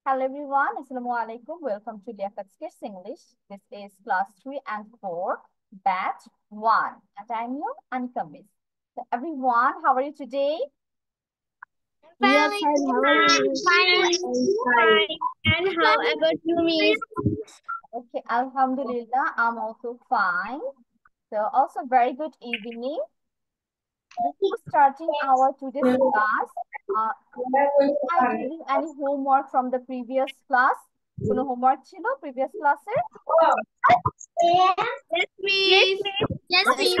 Hello everyone, Assalamu alaikum. Welcome to Liaquat's Kids English. This is class 3 and 4, batch 1. And I'm your Anika Miss. So everyone, how are you today? We are fine. How are you? Fine. Fine. And how about you, Miss? Okay, Alhamdulillah, I'm also fine. So also very good evening. Before starting our today's class, I give you any homework from the previous class? কোনো homework ছিল previous class-এর? Yes, Miss. Yes, Miss.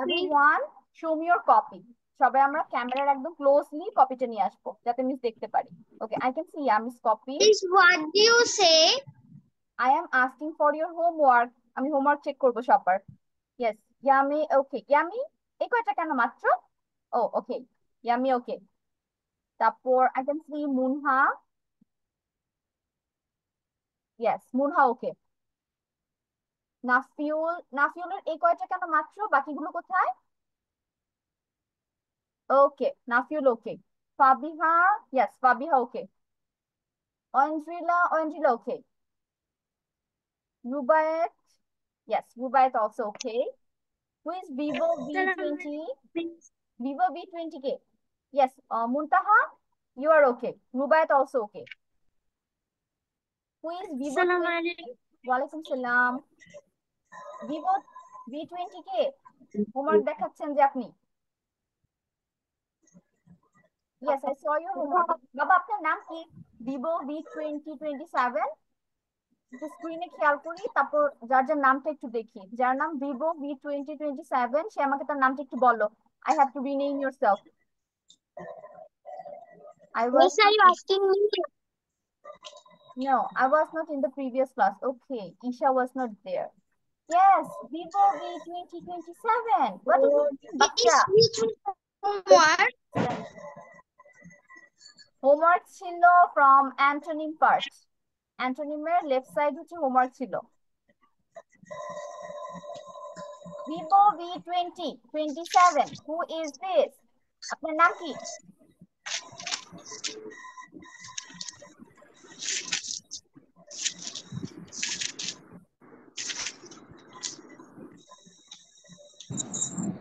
Everyone, show me your copy. সবাই আমরা ক্যামেরার একদম closely কপিটা নিয়ে আসবো যাতে মিস দেখতে পারি। ওকে, I can see Yami's copy. Miss, what do you say? I am asking for your homework. আমি হোমওয়ার্ক চেক করবো সবার। Yes, Yami, okay. Yami, এই কয়টা কেন মাত্র? Oh, okay. Yami, okay. তারপর I can see Munha. Yes, Munha, okay. নাফিউলের এই কয়টা কেন মাত্র, বাকিগুলো কোথায়? ওকে, নাফিউল ওকে। Fabiha, yes, Fabiha okay. Andrila okay. Rubayat, yes, Rubayat also okay. Who is Vivo V20? Vivo V20K. Yes, Muntaha, you are okay. Rubayat also okay. Who is Vivo 20? Walaikum salam. Vivo V20K. Homework দেখাচ্ছেন যে আপনি? Yes, I saw your homework. বাবা আপনার নাম কি? Vivo V2027. স্ক্রিনে খেয়াল করি, তারপর যার যার নামটা একটু দেখি। যার নাম Vivo V2027 সে আমাকে তার নামটা একটু বলো। I have to rename yourself. Miss, are you asking me? No, I was not in the previous class. Okay, Isha was not there. Yes, Vivo V2027. What is your name, বাচ্চা? Which homework? Homework ছিল from antonym part. অ্যান্টোনিমের left side হচ্ছে homework ছিল। Vivo V2027. Who is this? আপনার নাম কি?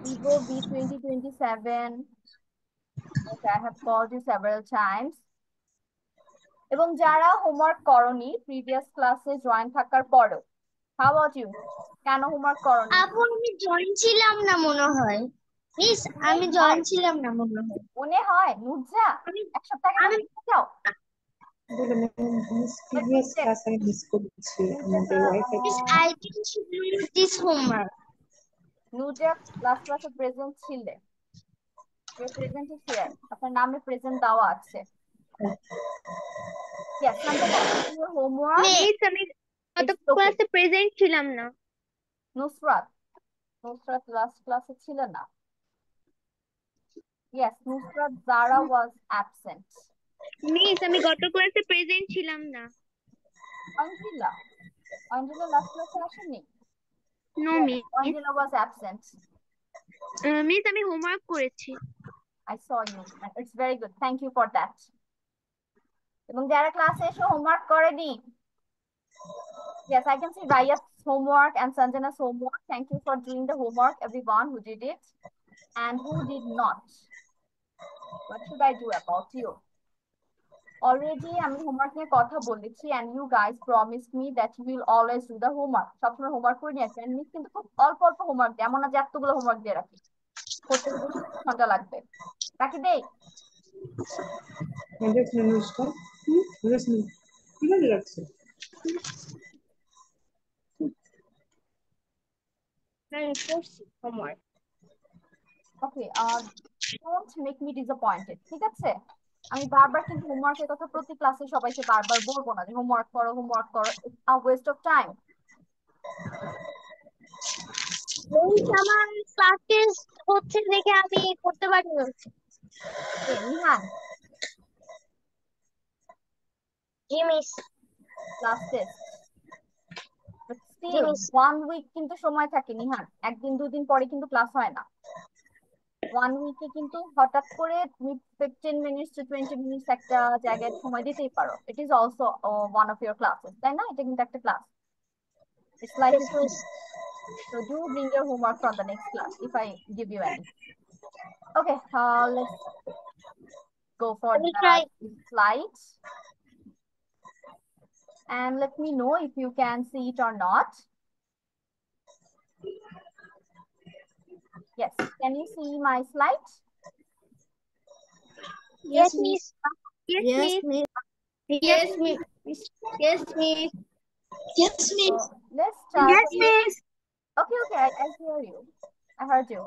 Vivo V2027. Okay, I have called you several times. এবং যারা হোমওয়ার্ক করনি প্রিভিয়াস ক্লাসে জয়েন থাকার পরেও, হাউ অ্যাবাউট ইউ? কেন হোমওয়ার্ক করনি? আপু আমি জয়েন ছিলাম না মনে হয়। মিস আমি জয়েন ছিলাম না মনে হয়। মনে হয় নুরজা এক সপ্তাহ আগে দেখতে যাও। Previous class I miss করেছি আমাদের wifi. Miss, I think she did this homework. Nurja last ক্লাসে প্রেজেন্ট ছিলে। Present is here. আপনার নামে প্রেজেন্ট দেওয়া আছে। Yes, Santana, your homework. Miss, আমি গত ক্লাসে প্রেজেন্ট ছিলাম না। নুসরাত লাস্ট ক্লাসে ছিল না। Yes, Nusrat Zara was absent. Miss আমি গত ক্লাসে প্রেজেন্ট ছিলাম না। Angela last ক্লাসে আসেনি? No miss. Angela was absent. Miss আমি হোমওয়ার্ক করেছি। I saw you. It's very good. Thank you for that. এবং যারা ক্লাসে এসে হোমওয়ার্ক করেনি, yes, I can see Rayat's homework and Sanjana's homework. Thank you for doing the homework, everyone who did it and who did not. What should I do about you? Already আমি homework নিয়ে কথা বলেছি and you guys promised me that you will always do the homework. সবসময় homework করে নিয়ে আসবেন। Miss কিন্তু খুব অল্প অল্প হোমওয়াক দেয়, এমন না যে এতগুলো হোমওয়ার্ক দিয়ে রাখি। করতে 2 ঘন্টা লাগবে। রাখি দেই? Homework. Okay, don't make me disappointed. ঠিক আছে? আমি বারবার কিন্তু হোমওয়ার্কের কথা প্রতি ক্লাসে সবাইকে বারবার বলবো না যে হোমওয়ার্ক করো। It's a waste of time. আমার ক্লাস টেস্ট হচ্ছে দেখে আমি করতে পারি না। নিহান, জি miss. Class test. But still 1 week কিন্তু সময় থাকে নিহান, 1 দিন 2 দিন পরে কিন্তু ক্লাস হয় না। 1 উইকে কিন্তু হঠাৎ করে তুমি 15 মিনিটস টু 20 মিনিটস একটা জায়গায় সময় দিতেই পারো। It is also one of your classes, তাই না? এটা কিন্তু একটা class, it's like a Yes, school. miss. So do bring your homework from the next class if I give you any. Okay, let's go for I will the try. slides and let me know if you can see it or not. Yes, can you see my slides? Yes, miss. Yes, Yes, miss. miss. Yes, miss. Yes, miss. Yes, So miss. let's start. Yes, miss. Okay, okay, I hear you. I heard you.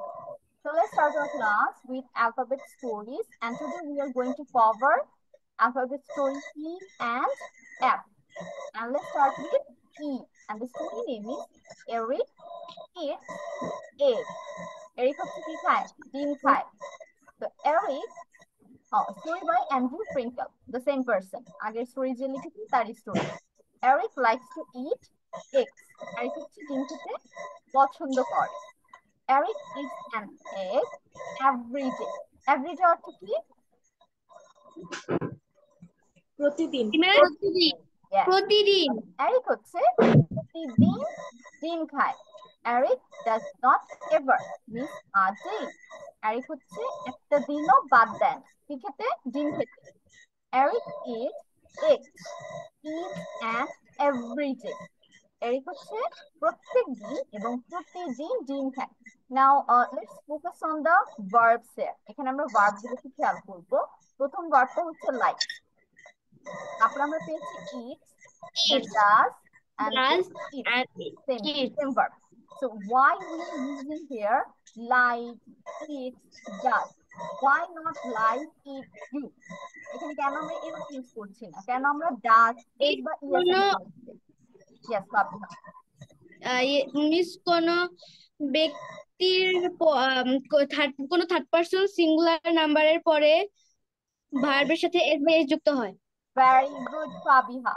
So let's start our class with alphabet stories. And today we are going to cover alphabet story E and F. And let's start with E. And the story name is Eric Eats Egg. Eric হচ্ছে কি খায়? ডিম খায়। So Eric, story by Andrew Frankel, the same person. আগের story যে লিখেছি তারই story. Eric likes to eat eggs. Eric হচ্ছে ডিম খেতে পছন্দ করে। Eric eats an egg every day. Every day অর্থ কি? প্রতিদিন। প্রতিদিন। Yes. প্রতিদিন। Eric হচ্ছে প্রতিদিন ডিম খায়। Eric does not ever miss a day. Eric হচ্ছে একটা দিনও বাদ দেয় না কি খেতে? ডিম খেতে। Eric eats eggs each and every day. Eric হচ্ছে প্রত্যেক দিন এবং প্রতিদিন ডিম খায়। Now let's focus on the verbs here. এখানে আমরা ভার্ব গুলোকে খেয়াল করব। প্রথম ভার্বটা হচ্ছে like, তারপর আমরা পেয়েছি eats, then Eats. does, and Does eats. and Same eats. verb. So why we are using here like, eats, does? Why not like, eat, do? এখানে কেন আমরা এরকম ইউজ করছি না? কেন আমরা does, is বা yes কোনো yes ভাবনা। মিস কোনো ব্যক্তির কোনো থার্ড পারসন সিঙ্গুলার নাম্বারের পরে ভার্বের সাথে এস বা এস যুক্ত হয়। Very good, Fabiha.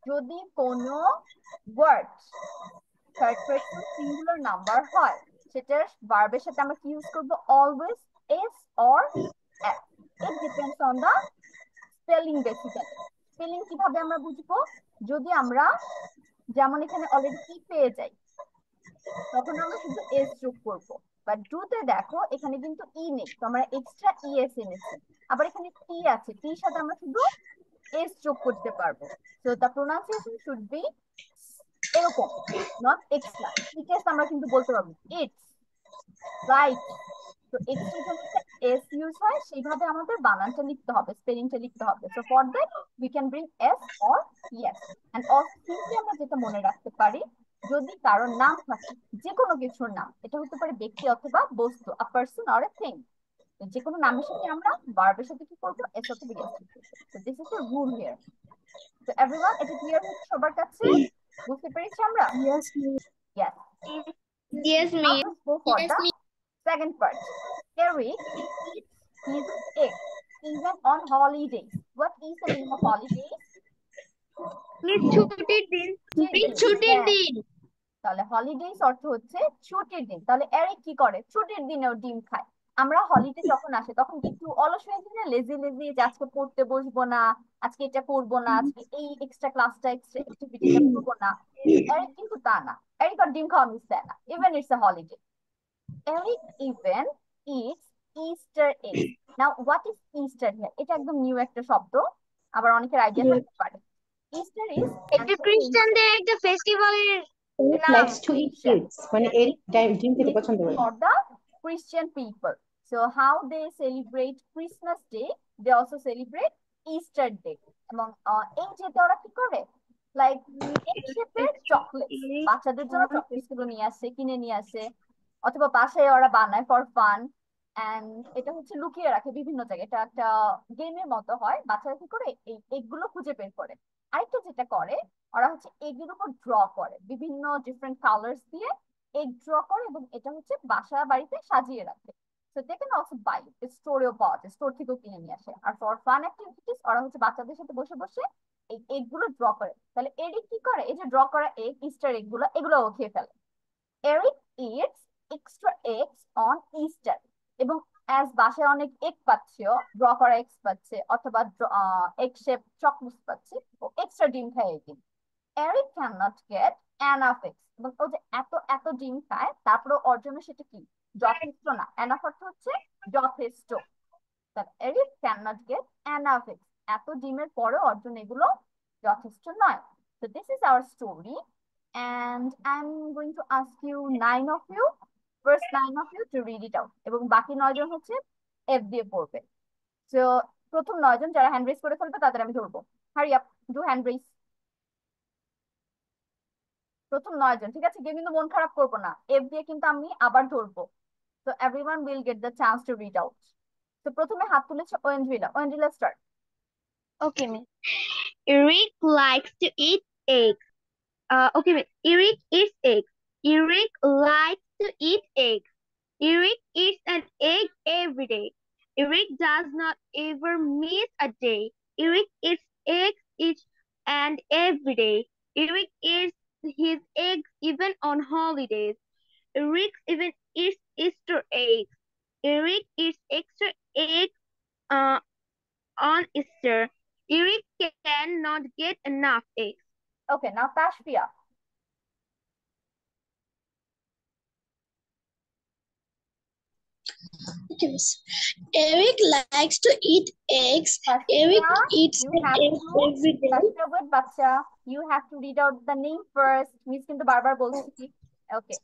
যদি কোনো word third person singular number হয় সেটার ভার্বের সাথে আমরা কি ইউজ করব? Always S or S. It depends on the spelling basically. Spelling কিভাবে আমরা বুঝবো? যদি আমরা যেমন এখানে অলরেডি কি পেয়ে যাই তখন আমরা শুধু এস যোগ করব। বাট ডুতে দেখো এখানে কিন্তু ই নেই, তো আমরা এক্সট্রা ইএস এনেছি। আবার এখানে টি আছে, টির সাথে আমরা শুধু এস যোগ করতে পারবো। So the pronunciation should be এরকম, নট এক্সট্রা। ইটস আমরা কিন্তু বলতে পারবো ইটস, রাইট। তো এক্সট্রা যেভাবে এস ইউজ হয় সেইভাবে আমাদের বানানটা লিখতে হবে, স্পেলিংটা লিখতে হবে। So for that we can bring S or yes. And also simply আমরা যেটা মনে রাখতে পারি, যদি কারোর নাম থাকে, যে কোনো কিছুর নাম, এটা হতে পারে ব্যক্তি অথবা বস্তু, আ পারসন অর এ থিং, যে কোনো নামের সাথে আমরা ভার্বের সাথে কি করবো? এস অথবা ইয়েস যোগ করবো। So this is the rule here. তো এভরিওয়ান, এটা ক্লিয়ার হচ্ছে সবার কাছে? বুঝতে পেরেছি আমরা? Yes, miss. Yes. Yes, Now miss. let's go for Yes, the miss. second part. Eric eats his egg even on holidays. What is the name of holidays? Miss ছুটির দিন। মিস ছুটির হ্যাঁ। দিন। তাহলে হলিডেজ অর্থ হচ্ছে ছুটির দিন। তাহলে এরিক কি করে? ছুটির দিনেও ডিম খায়। আমরা হলিডে যখন আসে তখন একটু অলস হয়ে যাই না, লেজি লেজি, যে আজকে পড়তে বসবো না, আজকে এটা করবো না, আজকে এই এক্সট্রা ক্লাসটা, এক্সট্রা অ্যাক্টিভিটিটা করবো না। এরিক কিন্তু তা না, এরিক আর ডিম খাওয়া মিস দেয় না, even it's a holiday. Eric even eats Easter eggs. Now, what is Easter here? এটা একদম নিউ একটা শব্দ, আবার অনেকের আইডিয়া থাকতে পারে। Easter is এটা খ্রিস্টানদের একটা ফেস্টিভ্যালের Eric নাম। likes to eat eggs. মানে এরিক ডিম খেতে পছন্দ করে। for the Christian people. So how they celebrate Christmas Day, they also celebrate Easter Day. এবং এই যেটা ওরা কি করে, লাইক এই শেপের চকলেট, বাচ্চাদের জন্য চকলেট গুলো নিয়ে আসে, কিনে নিয়ে আসে, অথবা বাসায় ওরা বানায় ফর ফান। এন্ড এটা হচ্ছে লুকিয়ে রাখে বিভিন্ন জায়গায়, এটা একটা গেমের মতো হয়। বাচ্চারা কি করে, এই এগুলো খুঁজে বের করে। আরেকটা যেটা করে, ওরা হচ্ছে এগুলোর উপর ড্র করে, বিভিন্ন ডিফারেন্ট কালার্স দিয়ে এগ ড্র করে, এবং এটা হচ্ছে বাসা বাড়িতে সাজিয়ে রাখে। So they can also buy, স্টোরেও পাওয়া যায়, স্টোর থেকেও কিনে নিয়ে আসে। আর ফর ফান অ্যাক্টিভিটিস ওরা হচ্ছে বাচ্চাদের সাথে বসে বসে এই এগ গুলো ড্র করে। তাহলে এরিক কি করে, এই যে ড্র করা এগ, ইস্টার এগ গুলো, এগুলো খেয়ে ফেলে। Eric it's extra eggs on Easter, এবং অ্যাজ বাসায় অনেক এগ পাচ্ছো, ড্র করা এক্স পাচ্ছে অথবা এগ শেপ চকলেট পাচ্ছে, ও এক্সট্রা ডিম খায় এই দিন। Eric can not get enough eggs, এবং ও যে এত এত ডিম খায় তারপরে ওর জন্য সেটা কি যথেষ্ট না। এনাফ অর্থ হচ্ছে যথেষ্ট। তাহলে Eric can not get enough eggs, এত ডিমের পরে ওর জন্য এগুলো যথেষ্ট নয়। So this is our story, and I'm going to ask you nine of you, first nine of you to read it out, এবং বাকি 9 জন হচ্ছে এফ দিয়ে পড়বে। তো প্রথম 9 জন যারা হ্যান্ড রেজ করে ফেলবে তাদের আমি ধরবো। Hurry up, do hand raise. প্রথম 9 জন, ঠিক আছে? কেউ কিন্তু মন খারাপ করবো না, এফ দিয়ে কিন্তু আমি আবার ধরবো। তো everyone will get the chance to read out. তো প্রথমে হাত তুলেছে Oindrila. Oindrila start. Okay, miss. Eric likes to eat eggs. Okay, miss. Eric eats eggs. Eric likes to eat eggs. Eric eats an egg every day. Eric does not ever miss a day. Eric eats eggs each and every day. Eric eats his eggs even on holidays. Eric even eats Easter eggs. Eric eats extra eggs uh, on Easter. Eric cannot get enough eggs. Okay, now Tashfia. Okay, miss. Eric likes to eat eggs. Eric eats you an have egg to every day. Tashfia good বাচ্চা, you have to read out the name first. Miss কিন্তু বারবার বলছি। ওকে,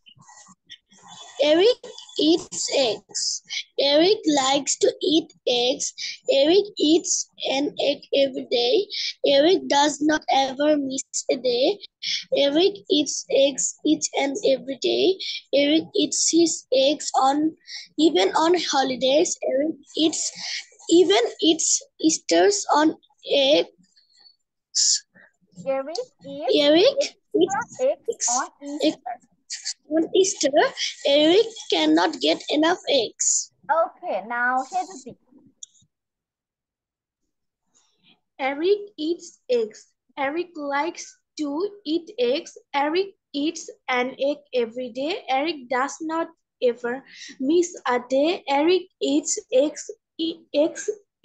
Eric eats eggs. Eric likes to eat eggs. Eric eats an egg every day. Eric does not ever miss a day. Eric eats eggs each and every day. Eric eats his eggs even on holidays. Eric even eats Easter's on eggs. Eric eats Eric extra eggs eats on eggs Easter. on Easter. Eric cannot get enough eggs. Okay, now Shejuti. Eric eats eggs. Eric likes to eat eggs. Eric eats an egg every day. Eric does not ever miss a day. Eric eats eggs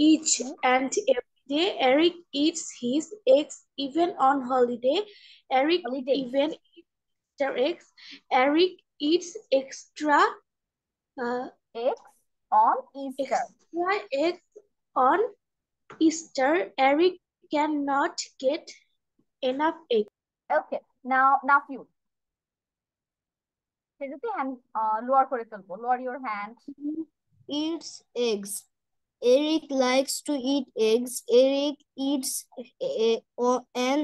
each and every day. Eric eats his eggs even on holiday. Eric Holidays. even eats Easter eggs. Eric eats extra Eggs on Easter. eggs on Easter. Eric cannot get enough eggs. Okay, now you. Shejuti, hand lower করে ফেলবো, lower your hand. Eats eggs. Eric likes to eat eggs. Eric eats an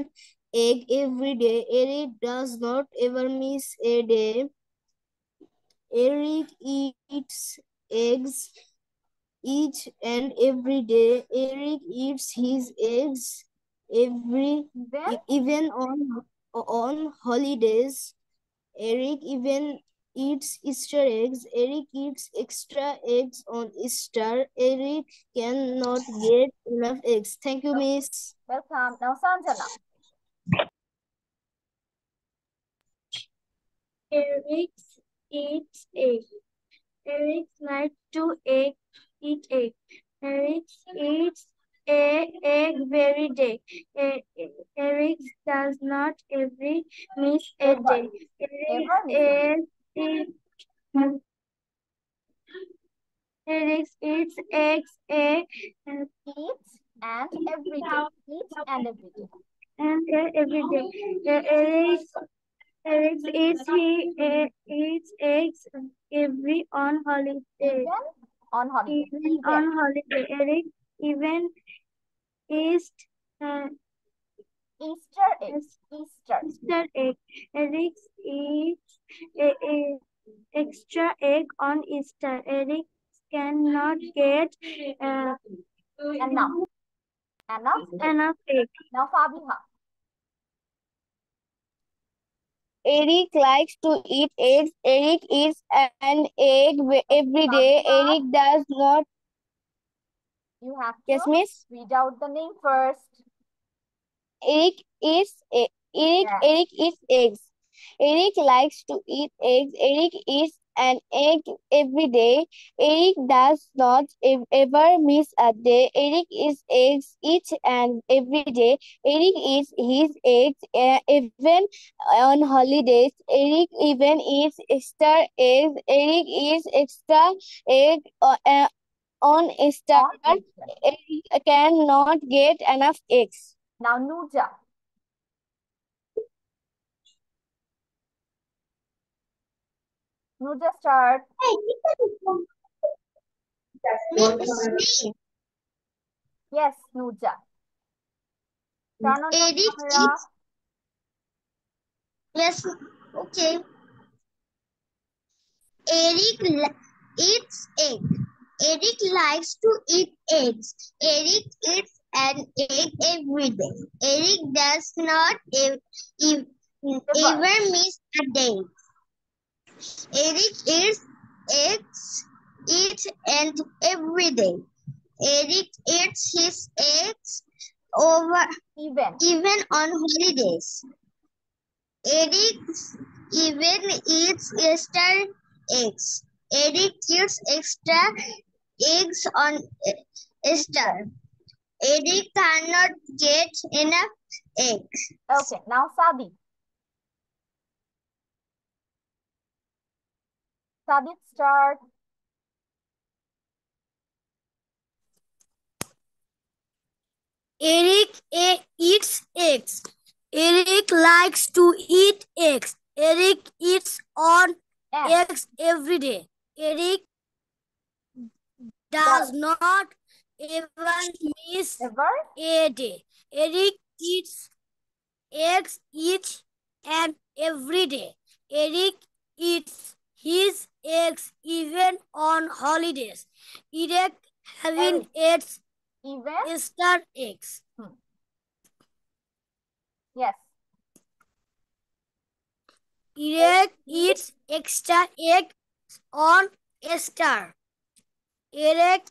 egg every day. Eric does not ever miss a day. Eric eats eggs each and every day. Eric eats his eggs even on holidays. Eric even eats Easter eggs. Eric eats extra eggs on Easter. Eric cannot get enough eggs. Thank you, miss. Welcome. Now Sanjana. Eric eats egg. Eric likes to eat egg. Eric eats egg every day. Eric does not every miss a day. Eric eats eggs Eats and every day. Each and every day. and every day. Eric eats eggs every on holiday. Even on holiday. Even on holiday. Eric even eats Easter eggs. Easter egg. Eric eats extra egg on Easter. Eric cannot get enough egg. Now Fabiha. Eric likes to eat eggs. Eric eats an egg every day. Eric does not. You have to Yes, miss. read out the name first. Eric eats eggs. Eric likes to eat eggs. Eric eats an egg every day. Eric does not ever miss a day. Eric eats eggs each and every day. Eric eats his eggs even on holidays. Eric even eats extra eggs. Eric eats extra egg on Easter. On Easter. Eric cannot get enough eggs. Now Nuja. Nuja start. Yes, Nuja. Turn on your Eric camera. Yes, okay. Eric eats egg. Eric likes to eat eggs. Eric eats an egg every day. Eric does not ever miss a day. Eric eats eggs each and every day. Eric eats his eggs even on holidays. Eric even eats extra eggs. Eric eats extra eggs on Easter. Eric cannot get enough eggs. Okay, now Sadi. Sadi start. Eric eats eggs. Eric likes to eat eggs. Eric eats on eggs every day. Eric does not ever miss a day. Eric eats eggs each and every day. Eric eats his eggs even on holidays. Eric having eats even Easter eggs. Yes. Eric eats extra eggs on Easter. Eric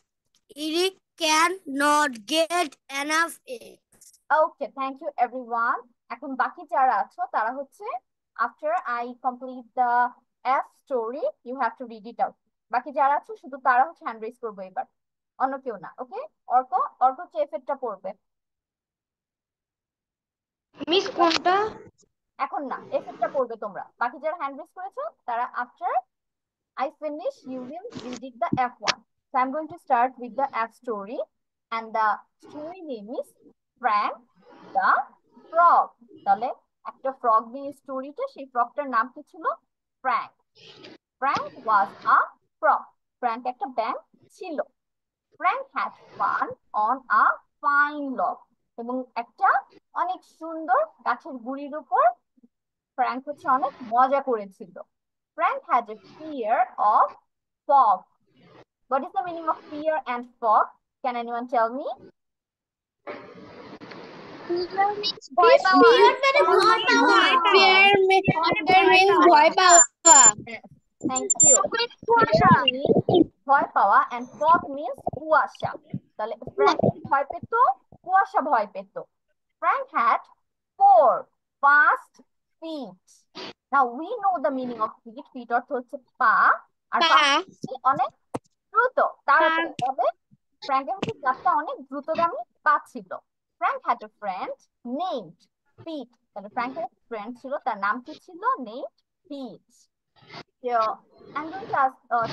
cannot get enough eggs. Okay, thank you everyone. এখন বাকি যারা আছো তারা হচ্ছে after I complete the F story you have to read it out. বাকি যারা আছো শুধু তারা হচ্ছে হ্যান্ড রেজ করবে এবার, অন্য কেউ না। ওকে, অর্ক হচ্ছে F এরটা পড়বে। মিস কোনটা? এখন না, F এরটা পড়বে তোমরা। বাকি যারা হ্যান্ড রেজ করেছো তারা after I finish you will read it the F1. So I'm going to start with the F story and the story name is Frank the Frog. তাহলে একটা ফ্রগ নিয়ে স্টোরিটা, সেই ফ্রগটার নাম কি ছিল? Frank. Frank was a frog. Frank একটা ব্যাঙ ছিল। Frank had fun on a fine log. এবং একটা অনেক সুন্দর গাছের গুড়ির উপর ফ্র্যাঙ্ক হচ্ছে অনেক মজা করেছিল। Frank had a fear of fog. What is the meaning of fear and fog? Can anyone tell me? Fear means ভয় পাওয়া। Thank you. Fear means ভয় পাওয়া and fog means কুয়াশা। তাহলে Frank ভয় পেত, কুয়াশা ভয় পেত। Frank had 4 fast feet. Now we know the meaning of feet. Feet অর্থ হচ্ছে পা, আর পা অনেক দ্রুত তাড়াতাড়ি। তবে ফ্র্যাঙ্কের হচ্ছে চারটা অনেক দ্রুতগামী পা ছিল। Frank had a friend named Pete. তাহলে ফ্র্যাঙ্কের একটা ফ্রেন্ড ছিল, তার নাম কি ছিল? Named Pete. So I'm going to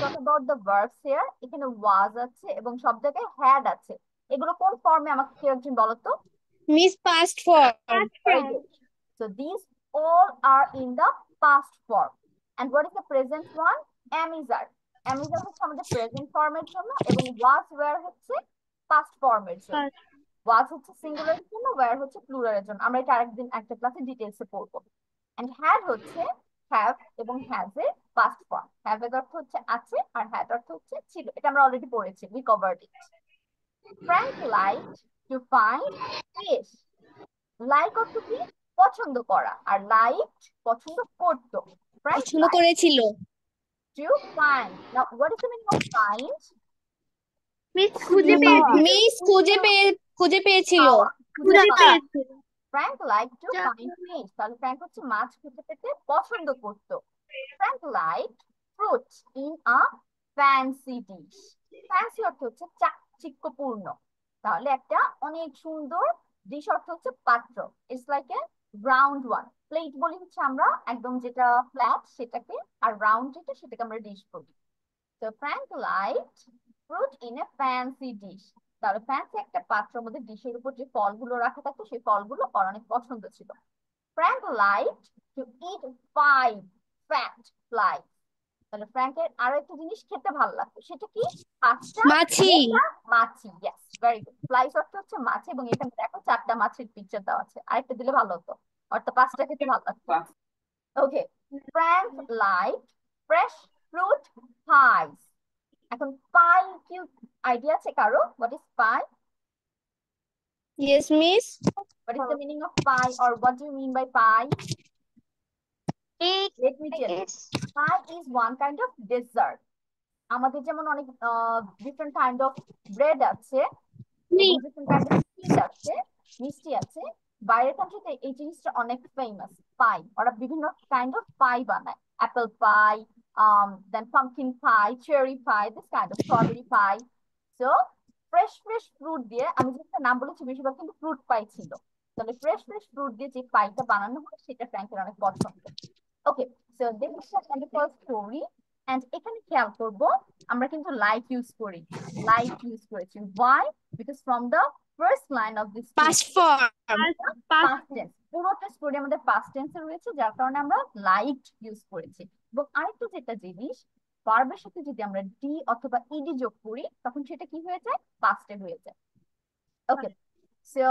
talk about the verbs here. এখানে was আছে এবং সব জায়গায় had আছে। এগুলো কোন ফর্মে আমাকে কেউ একজন বলো তো? Miss past form. Very good. So these all are in the past form. And what is the present one? Am is are. Am is are হচ্ছে আমাদের present ফর্মের জন্য এবং was were হচ্ছে past ফর্মের জন্য। was হচ্ছে সিঙ্গুলার এর জন্য, were হচ্ছে প্লুরাল এর জন্য। আমরা এটা আরেকদিন একটা ক্লাসে ডিটেইলসে পড়বো। And had হচ্ছে have এবং has এর past form. have এর অর্থ হচ্ছে আছে আর had অর্থ হচ্ছে ছিল। এটা আমরা অলরেডি পড়েছি, we covered it. Frank liked to find fish. Like অর্থ কি? পছন্দ করা, আর লাইক পছন্দ করত। পছন্দ করেছিল। To find. Now what is the meaning of find? Miss খুঁজে পেয়েছিল। Frank liked to find fish. তাহলে ফ্র্যাঙ্ক হচ্ছে মাছ খুঁজে পেতে পছন্দ করত। Frank liked fruit in a fancy dish. Fancy অর্থ হচ্ছে চাকচিক্যপূর্ণ। তাহলে একটা অনেক সুন্দর ডিশ অর্থ হচ্ছে পাত্র। It's like a round one. Plate বলি হচ্ছে আমরা একদম যেটা ফ্ল্যাট সেটাকে, আর রাউন্ড যেটা সেটাকে আমরা ডিশ বলি। তো Frank liked fruit in a fancy dish. তাহলে ফ্যান্সি একটা পাত্রের মধ্যে ডিশের উপর যে ফলগুলো রাখা থাকতো সেই ফলগুলো ওর অনেক পছন্দ ছিল। Frank liked to eat 5 fat flies. তাহলে ফ্র্যাঙ্কের আরো একটা জিনিস খেতে ভালো লাগতো, সেটা কি? 5টা মাছি। মাছি। Yes, very good. ফ্লাইস অর্থ হচ্ছে মাছি, এবং এখানে দেখো 4টা মাছের পিকচার দেওয়া আছে। আরেকটা দিলে ভালো হতো, অর্থাৎ 5টা খেতে ভালো লাগতো। ওকে, Frank liked fresh fruit pies. এখন পাই কি আইডিয়া আছে কারো? What is pi? Yes, miss. What is the meaning of pie, or what do you mean by pie? Let me tell you. Pie is one kind of dessert. আমাদের যেমন অনেক different kind of bread আছে এবং different kind of sweet আছে, মিষ্টি আছে। বাইরের কান্ট্রিতে এই জিনিসটা অনেক ফেমাস। পাই, ওরা বিভিন্ন কাইন্ড অফ পাই বানায়। Apple pie, then pumpkin pie, cherry pie, this kind of strawberry pie. So fresh fruit দিয়ে, আমি যেটা নাম বলেছি বেশিরভাগ কিন্তু ফ্রুট পাই ছিল। তাহলে ফ্রেশ ফ্রুট দিয়ে যে পাইটা বানানো হয় সেটা ফ্র্যাঙ্কের অনেক পছন্দ। Okay, so this is the first story. And এখানে খেয়াল করবো আমরা কিন্তু লাইক ইউজ করি, লাইক ইউজ করেছি। Why? Because from the first line of this Past form. past tense, পুরোটা স্টোরি আমাদের পাস্ট টেন্সে রয়েছে, যার কারণে আমরা লাইকড ইউজ করেছি। এবং আরেকটা যেটা জিনিস, ভার্বের সাথে যদি আমরা ডি অথবা ইডি যোগ করি তখন সেটা কি হয়ে যায়? পাস্টে হয়ে যায়। ওকে, সো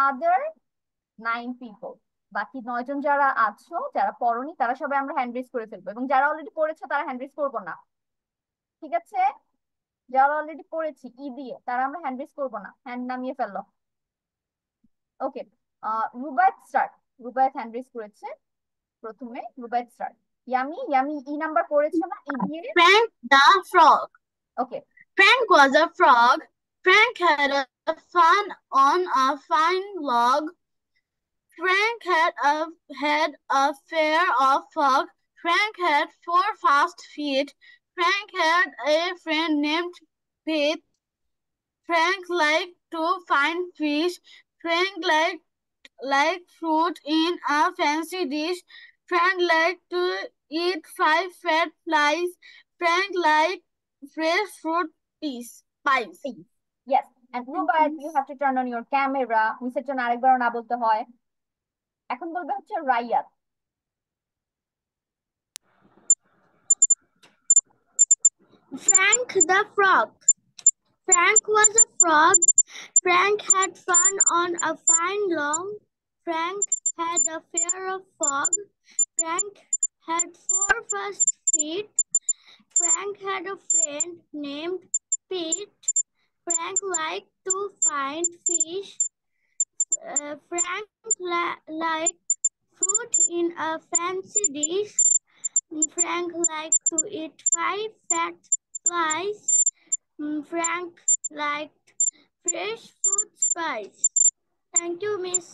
আদার 9 people, বাকি 9 জন যারা আছো, যারা পড়নি তারা সবাই আমরা হ্যান্ড রেজ করে ফেলবো, এবং যারা অলরেডি পড়েছো তারা হ্যান্ড রেজ করবো না, ঠিক আছে? যারা অলরেডি পড়েছি ই দিয়ে তারা আমরা হ্যান্ড রেজ করবো না, হ্যান্ড নামিয়ে ফেললো। Okay, Rubayet start. Rubayet hand raise করেছে প্রথমে। Rubayet start. Yami E number পড়েছো না ই দিয়ে? Frank the frog. Okay, Frank was a frog. Frank had a fun on a fine log. Frank had a pair of fog. Frank had 4 fast feet. Frank had a friend named Pete. Frank liked to find fish. Frank liked fruit in a fancy dish. Frank liked to eat 5 fat flies. Frank liked fresh fruit pies. yes. And Rubayat, you have to turn on your camera. মিসের জন্য আরেকবার না বলতে হয়। এখন বলবে হচ্ছে রাইয়াত। Frank the frog. Frank was a frog. Frank had fun on a fine lawn. Frank had a pair of fog. Frank had 4 fast feet. Frank had a friend named Pete. Frank liked to find fish. Frank liked fruit in a fancy dish. Frank liked to eat 5 fat flies. Frank liked fresh fruit pies. Thank you, Miss.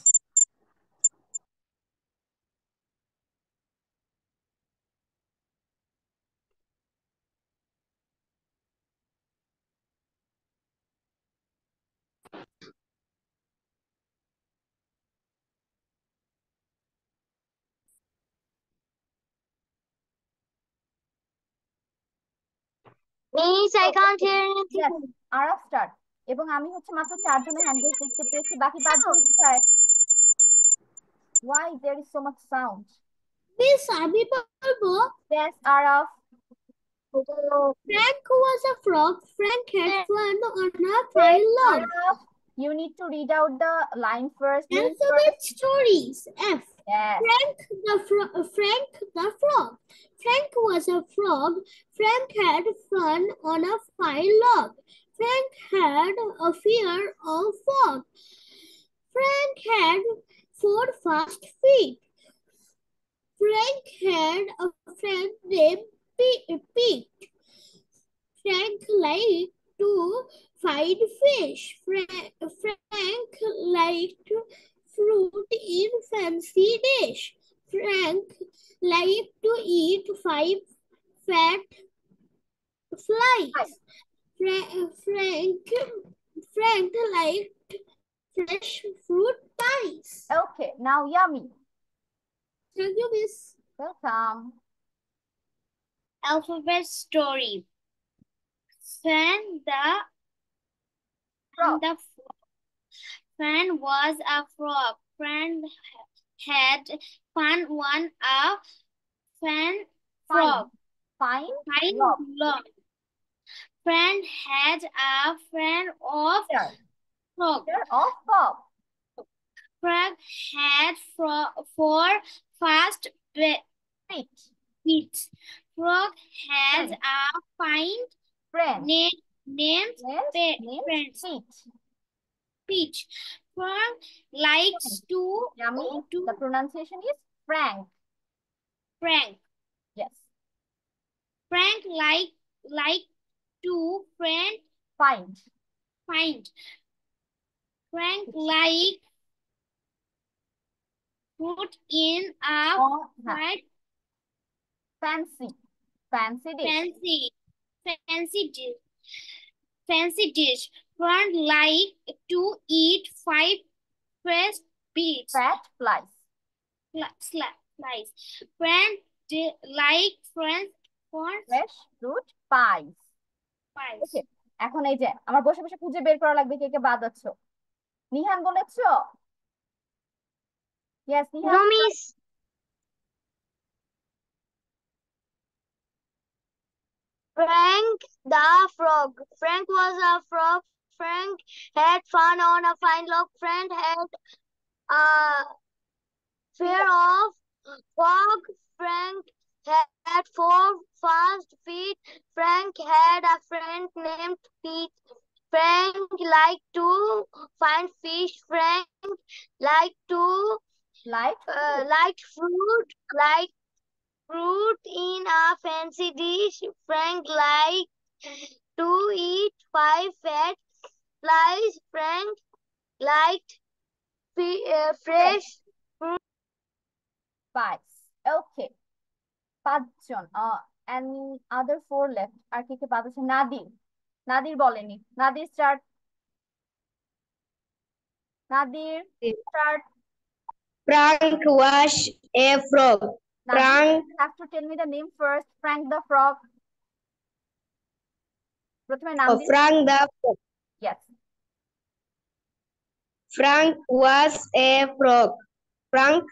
Miss, I can't hear anything. Yes, Araf start. এবং আমি হচ্ছে মাত্র 4 জনের hand raise দেখতে পেয়েছি, বাকি 5 জন কোথায়? Why there is so much sound? Miss, আমি বলবো। Yes, Araf. Frank was a frog. Frank had fun on a fine log. Araf, you need to read out the line first. Alphabet stories. F. Yes. Frank the frog. Frank was a frog. Frank had fun on a fine log. Frank had a fear of fog. Frank had 4 fast feet. Frank had a friend named Pete. Frank liked to find fish. Frank liked fruit in fancy dish. Frank liked to eat 5 fat flies. Flies. Frank liked fresh fruit pies. Okay, now Yummy. Thank you, Miss. Welcome. Alphabet story. Fan Frog. Fan was a frog. Fan had fun on a fan frog. Fine. Fine Log. log. Fan had a friend of Here. frog. Here of frog. Frog had four fast feet. Frog had Friend. a fine Friend. named Named Peach. Frog likes to Yummy. The pronunciation is Frank. Frank. Yes. Frank like to Find. Frank like put in a Oh, fancy fancy dish. fancy dish. Frank like to eat 5 fresh beets. Fat flies. Slice. Frank like fresh fruit pies. Okay. এখন এই যে আমার বসে বসে খুঁজে বের করা লাগবে কে কে বাদ আছো। নিহান বলেছো? Yes, Nihan. No, miss. Frank the frog. Frank was a frog. Frank had fun on a fine log. Frank had a fear of fog. Frank had 4 fast feet. Frank had a friend named Pete. Frank liked to find fish. Frank liked fruit in a fancy dish. Frank liked to eat 5 fat flies. Frank liked fresh pies. Okay. 5 John. and other 4 left। আর কে কে বাদ আছে? নাদির বলেনি। Nadir start. Nadir start. Frank was a frog. Frank you have to tell me the name first. Frank the frog. প্রথমে নাম দিন। Frank the frog. Yes. Frank was a frog. Frank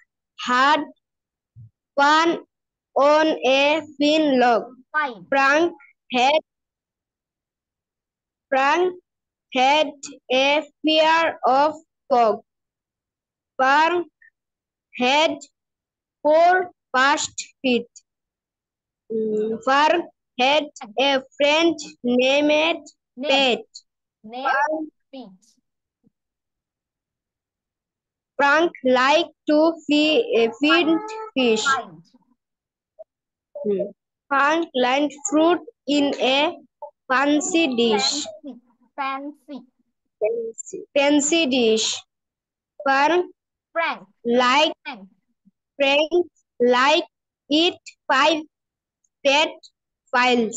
had fun on a fine log. Fine. Frank had a fear of fog. Frank had 4 fast feet. Frank had a friend named Pete. Pete. Frank liked to feed fish. Frank liked fruit in a fancy dish. Fancy dish. Frank liked eat 5 fat flies.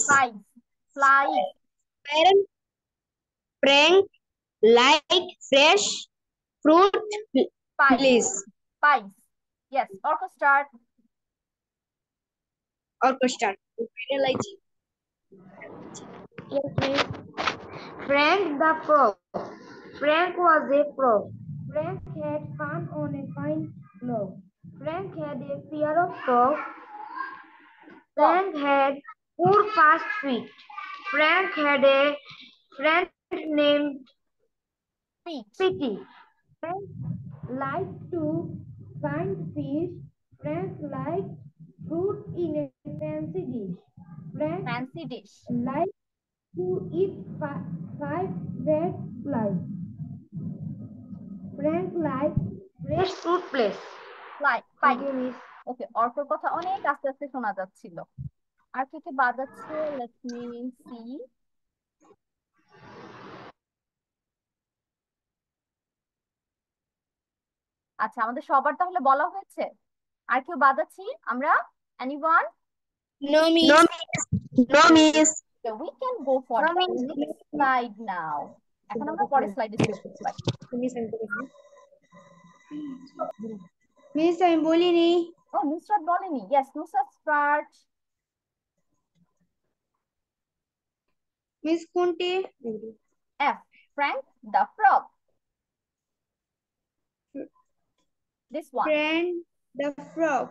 Frank liked fresh fruit pies. Yes. Orco start. Yes, miss. Frank the frog. Frank was a frog. Frank had fun on a fine log. Frank had a fear of frog. Frank had 4 fast feet. Frank had a friend named Pete. Frank liked to find fish. Frank liked fruit in a fancy dish. Frank liked to eat 5 fat flies. Frank liked fresh fruit pies. ওকে, অর্কর কথা অনেক আস্তে আস্তে শোনা যাচ্ছিল। আর কে কে বাদ আছে? Let me see. আচ্ছা, আমাদের সবার তাহলে বলা হয়েছে। আর কেউ বাদ আছি আমরা? Anyone? No, miss. No, miss. So we can go for No, the miss. next slide now. এখন আমরা পরের স্লাইডে চলে যেতে পারি। মিস আমি বলিনি। ও নুসরাত বলেনি। Yes, Nusrat start. মিস কোনটি? F. Frank the frog. This one. Friend the frog.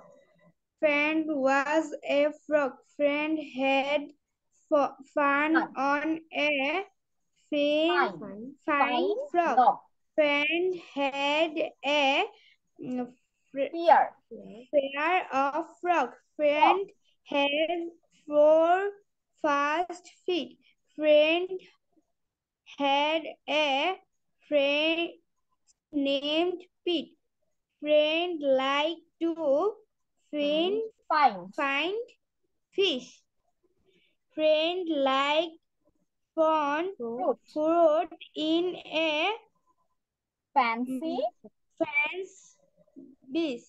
Friend was a frog. Friend had fun Fun. on a fine Fine frog. log. Friend had a Fear. fear of frog. Friend had 4 fast feet. Friend had a friend named Pete. Friend liked to Find. find fish. Friend liked fun fruit in a Fancy fence dish.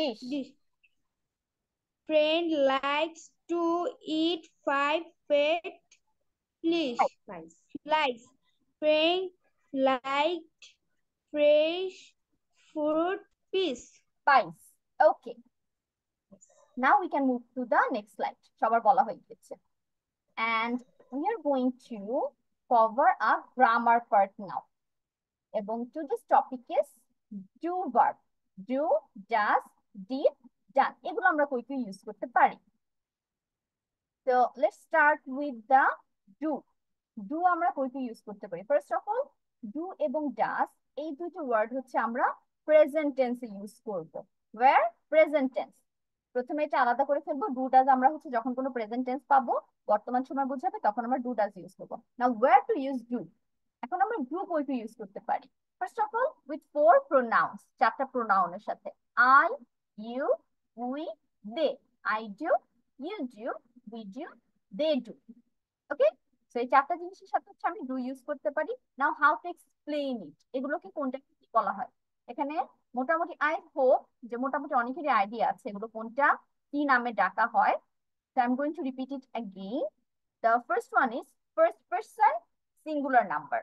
dish. Friend likes to eat 5 pet flies. Friend liked fresh fruit pies. Pies. Okay. Now we can move to the next slide. সবার বলা হয়ে গেছে। And we are going to cover a grammar part now. এবং today's topic is do verb. Do, does, did, done. এগুলো আমরা কই কই use করতে পারি। So let's start with the do. Do আমরা কই কই ইউজ করতে পারি? First of all, do এবং does এই দুটো ওয়ার্ড হচ্ছে আমরা প্রেজেন্ট টেন্সে ইউজ করব। Where? Present tense. প্রথমে এটা আলাদা করে ফেলবো। ডু ডাজ আমরা হচ্ছে যখন কোনো প্রেজেন্ট টেন্স পাবো, বর্তমান সময় বোঝাবে, তখন আমরা ডু ডাজ ইউজ করবো। Now where to use do. এখন আমরা ডু কই টু ইউজ করতে পারি? First of all with 4 pronouns, 4টা প্রোনাউনের সাথে। I, you, we, they. I do, you do, we do, they do. Okay, so এই 4টা জিনিসের সাথে হচ্ছে আমি ডু ইউজ করতে পারি। নাও হাউ টু এক্সপ্লেইন ইট, এগুলোকে কোনটা কি বলা হয়? এখানে মোটামুটি আই হোপ যে মোটামুটি অনেকেরই আইডিয়া আছে এগুলো কোনটা কি নামে ডাকা হয়। So I'm going to repeat it again. The first one is first person singular number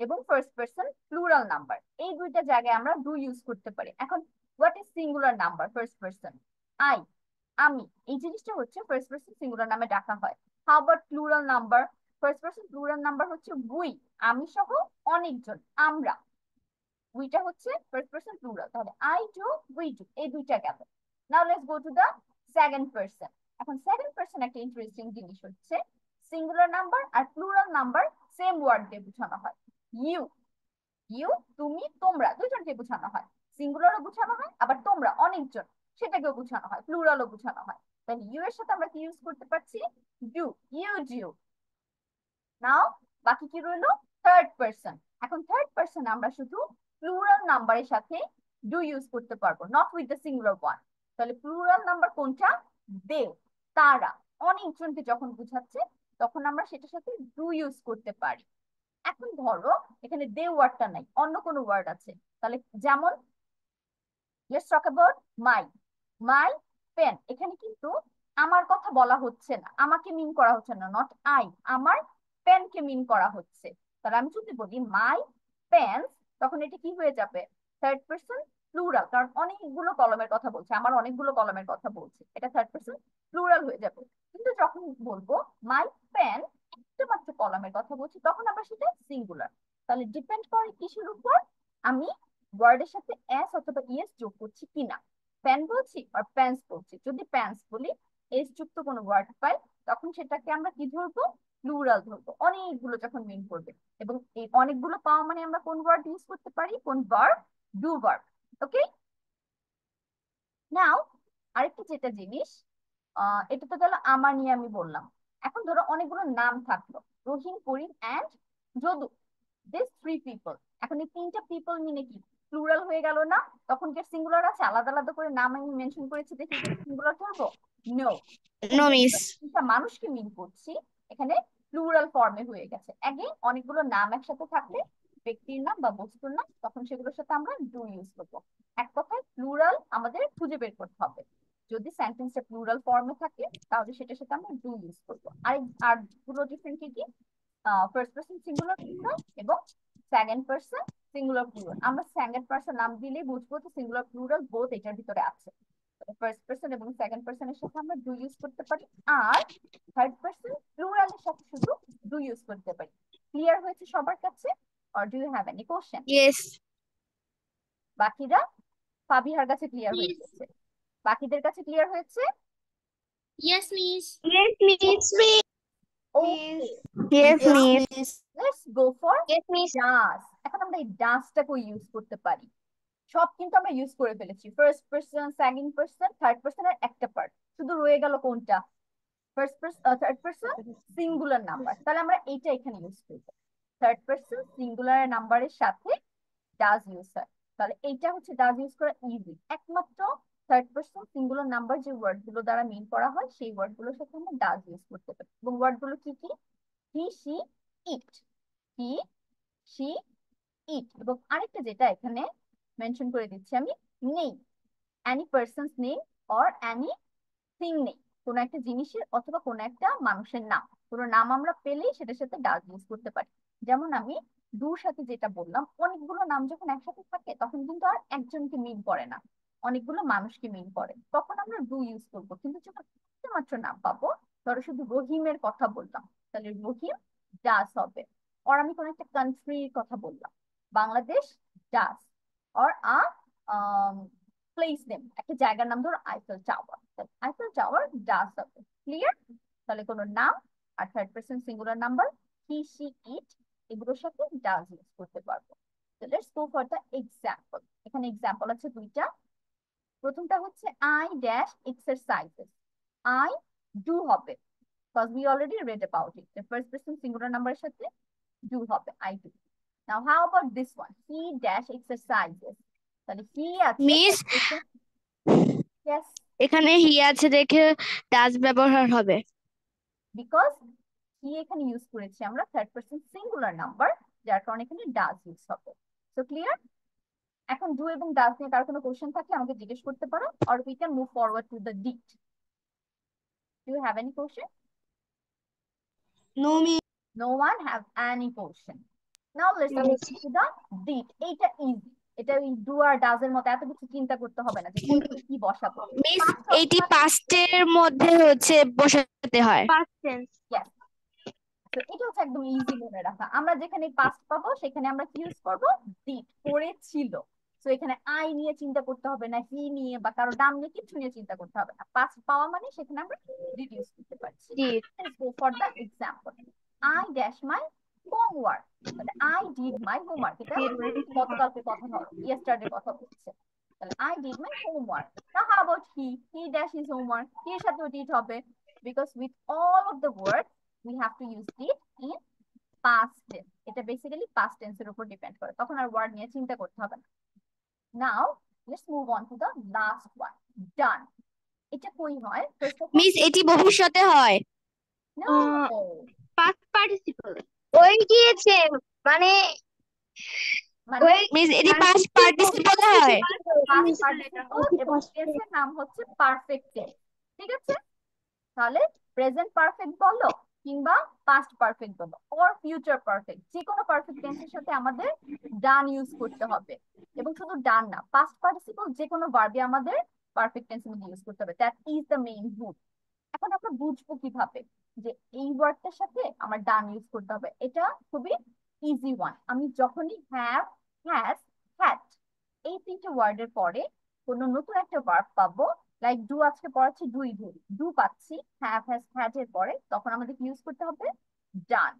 এবং first person plural number। এই দুইটা জায়গায় আমরা ডু ইউজ করতে পারি। এখন what is singular number? First person I, আমি, এই জিনিসটা হচ্ছে first person singular নামে ডাকা হয়। How about plural number? First person plural number হচ্ছে we, আমি সহ অনেকজন, আমরা। উইটা হচ্ছে ফার্স্ট পারসন প্লুরাল, তাহলে আই ডু, উই ডু, এই দুইটা গেল। Now let's go to the second person. এখন সেকেন্ড পারসন একটা ইন্টারেস্টিং জিনিস হচ্ছে সিঙ্গুলার নাম্বার আর প্লুরাল নাম্বার সেম ওয়ার্ড দিয়ে বোঝানো হয়। ইউ, ইউ তুমি তোমরা দুইজনকে বোঝানো হয়। সিঙ্গুলারও বোঝানো হয়, আবার তোমরা অনেকজন সেটাকেও বোঝানো হয়, প্লুরালও বোঝানো হয়। তাহলে ইউ এর সাথে আমরা কি ইউজ করতে পারছি? Do, you do. নাও বাকি কি রইলো? Third person. এখন থার্ড পারসন আমরা শুধু প্লুরাল নাম্বারের সাথে ডু ইউজ করতে পারবো, not with the singular one. তাহলে প্লুরাল নাম্বার কোনটা? দে, তারা, অনেকজনকে যখন বোঝাচ্ছে তখন আমরা সেটার সাথে ডু ইউজ করতে পারি। এখন ধরো এখানে দে ওয়ার্ডটা নাই, অন্য কোনো ওয়ার্ড আছে, তাহলে যেমন let's talk about my, my pen. এখানে কিন্তু আমার কথা বলা হচ্ছে না, আমাকে মিন করা হচ্ছে না, নট আই, আমার পেনকে মিন করা হচ্ছে। তাহলে আমি যদি বলি মাই পেন্স, তখন এটা কি হয়ে যাবে? থার্ড পারসন প্লুরাল, কারণ অনেকগুলো কলমের কথা বলছে, আমার অনেকগুলো কলমের কথা বলছে, এটা থার্ড পারসন প্লুরাল হয়ে যাবে। কিন্তু যখন বলবো মাই পেন, একটা মাত্র কলমের কথা বলছি, তখন আবার সেটা সিঙ্গুলার। তাহলে ডিপেন্ড করে কিসের উপর? আমি ওয়ার্ডের সাথে এস অথবা ইএস যোগ করছি কিনা। পেন বলছি আর পেন্স বলছি, যদি পেন্স বলি এস যুক্ত কোনো ওয়ার্ড পাই, তখন সেটাকে আমরা কি ধরবো? প্লুরাল ধরবো, অনেকগুলো যখন মিন করবে। এবং এই অনেকগুলো পাওয়া মানে আমরা কোন ওয়ার্ড ইউজ করতে পারি? কোন verb? Do verb. Okay, now আরেকটা যেটা জিনিস, এটা তো গেল আমার নিয়ে আমি বললাম। এখন ধরো অনেকগুলো নাম থাকলো, Rahim, Karim and Jadu, this three people. এখন এই 3টা পিপল মিনে কি প্লুরাল হয়ে গেল না? তখন কি সিঙ্গুলার আছে? আলাদা আলাদা করে নাম আমি মেনশন করেছি দেখে সিঙ্গুলার ধরবো? No, No, miss. মানুষকে মিন করছি, এখানে প্লুরাল ফর্মে হয়ে গেছে। আগে অনেকগুলো নাম একসাথে থাকলে, ব্যক্তির নাম বা বস্তুর নাম, তখন সেগুলোর সাথে আমরা ডু ইউজ করবো। এক কথায় প্লুরাল আমাদের খুঁজে বের করতে হবে। যদি সেন্টেন্সটা প্লুরাল ফর্মে থাকে তাহলে সেটার সাথে আমরা ডু ইউজ করবো। আর দুটো ডিফারেন্ট কি কি, ফার্স্ট পারসন সিঙ্গুলার প্লুরাল এবং সেকেন্ড পারসন সিঙ্গুলার প্লুরাল। আমরা সেকেন্ড পারসন নাম দিলেই বুঝবো যে সিঙ্গুলার প্লুরাল বোথ এটার ভিতরে আছে। ফার্স্ট পারসন এবং সেকেন্ড পারসনের সাথে আমরা ডু ইউজ করতে পারি, আর থার্ড পারসন প্লুরালের সাথে শুধু ডু ইউজ করতে পারি। ক্লিয়ার হয়েছে সবার কাছে? Or do you have any question? Yes. বাকিরা, ফাবিহার কাছে ক্লিয়ার হয়ে গেছে, বাকিদের কাছে ক্লিয়ার হয়েছে? Yes, miss. Yes, miss. Okay, Yes, Yes, miss. miss. let's go for Yes, miss. does। এখন আমরা এই ডাসটাকে ইউজ করতে পারি। সব কিন্তু আমরা ইউজ করে ফেলেছি, first person, second person, third person, আর একটা পার্ট শুধু রয়ে গেল কোনটা, first person third person singular number. তাহলে আমরা এইটা এখানে ইউজ করব, থার্ড পারসন সিঙ্গুলার নাম্বারের সাথে ডাজ ইউজ হয়। তাহলে এইটা হচ্ছে ডাজ ইউজ করা ইজি। একমাত্র থার্ড পারসন সিঙ্গুলার নাম্বার যে ওয়ার্ড গুলো দ্বারা মিন করা হয় সেই ওয়ার্ড গুলোর সাথে আমরা ডাজ ইউজ করতে পারি। এবং ওয়ার্ড গুলো কি কি? হি, she, it. He, she, it. এবং আরেকটা যেটা এখানে মেনশন করে দিচ্ছি আমি, নেই, any person's name or anything নেই, কোনো একটা জিনিসের অথবা কোনো একটা মানুষের নাম, কোনো নাম আমরা পেলেই সেটার সাথে ডাজ ইউজ করতে পারি। যেমন আমি ডুর সাথে যেটা বললাম, অনেকগুলো নাম যখন একসাথে থাকে তখন কিন্তু আর একজনকে মিন করে না, অনেকগুলো মানুষকে মিন করে, তখন আমরা ডু ইউজ করবো। কিন্তু যখন একটা মাত্র নাম পাবো, ধরো শুধু রহিমের কথা বললাম, তাহলে রহিম ডাস হবে। আর আমি কোনো একটা কান্ট্রির কথা বললাম, বাংলাদেশ ডাস। আর প্লেস নেম, একটা জায়গার নাম ধরো Eiffel Tower, Eiffel Tower does হবে। ক্লিয়ার? তাহলে কোনো নাম আর third person singular number he, she, it এগুলোর সাথে ডাস ইউজ করতে পারবো। তো let's go for the example. এখানে এক্সাম্পল আছে দুইটা। প্রথমটা হচ্ছে I dash exercises. I do হবে, because we already read about it, the first person singular নাম্বারের সাথে ডু হবে, I do. Now how about this one, he dash exercises। তাহলে he আছে, Miss, yes, এখানে হি আছে দেখে ডাজ ব্যবহার হবে। বিকজ হি এখানে ইউজ করেছি আমরা থার্ড পারসন সিঙ্গুলার নাম্বার, যার কারণে এখানে ডাজ ইউজ হবে। So clear? এখন ডু এবং ডাজ নিয়ে কার কোনো কোশ্চেন থাকলে আমাকে জিজ্ঞেস করতে পারো, or we can move forward to the did. Do you have any question? No, miss. No one have any question. Now let's move to the did। এইটা ইজি, এটা ওই ডু আর ডাজ এর মতো এত কিছু চিন্তা করতে হবে না যে কোনটা কি বসাবো। মিস, এইটি পাস্টের মধ্যে হচ্ছে বসাতে হয়। Past tense. Yes, তো এটা হচ্ছে একদম ইজি মনে রাখা। আমরা যেখানে পাস্ট পাবো সেখানে আমরা কি ইউজ করবো, ডিড, করেছিল। তো এখানে আই নিয়ে চিন্তা করতে হবে না, হি নিয়ে বা কারো নাম নিয়ে কিছু নিয়ে চিন্তা করতে হবে না, পাস্ট পাওয়া মানে সেখানে আমরা ডিড ইউজ করতে পারছি। Did. Let's go for the example. I dash my homework। তাহলে I did my homework, এটা গতকালকে কথা হলো, yesterday কথা বলছে। তাহলে I did my homework। Now how about he dash his homework, he এর সাথেও did হবে, because with all of the words we have to use did in past tense। এটা বেসিক্যালি past tense এর উপর depend করে, তখন আর word নিয়ে চিন্তা করতে হবে না। Now let's move on to the last one, done। এটা কই হয়? First of all, মিস, এটি ভবিষ্যতে হয়। no, Past participle. ওই গিয়েছে মানে মানে মিস, এটি পাস্ট পার্টিসিপলে হয়। past participle এবং tense এর নাম হচ্ছে পারফেক্ট টেন্স। ঠিক আছে? তাহলে প্রেজেন্ট পারফেক্ট বলো কিংবা পাস্ট পারফেক্ট বলো অর ফিউচার পারফেক্ট, যে কোনো পারফেক্ট টেন্সের সাথে আমাদের ডান ইউজ করতে হবে। এবং শুধু ডান না, পাস্ট পার্টিসিপল যে কোনো ভার্বে আমাদের পারফেক্ট টেন্সের মধ্যে ইউজ করতে হবে, that is the main rule. এখন আমরা বুঝবো কিভাবে যে এই ওয়ার্ডটার সাথে আমার ডান ইউজ করতে হবে? এটা খুবই ইজি ওয়ান। আমি যখনই হ্যাভ, হ্যাজ, হ্যাড এই তিনটে ওয়ার্ডের পরে কোনো নতুন একটা ভার্ব পাবো, লাইক ডু আজকে পড়াচ্ছি ডুই ধরি, ডু পাচ্ছি হ্যাভ, হ্যাজ, হ্যাড এর পরে, তখন আমাদের ইউজ করতে হবে ডান।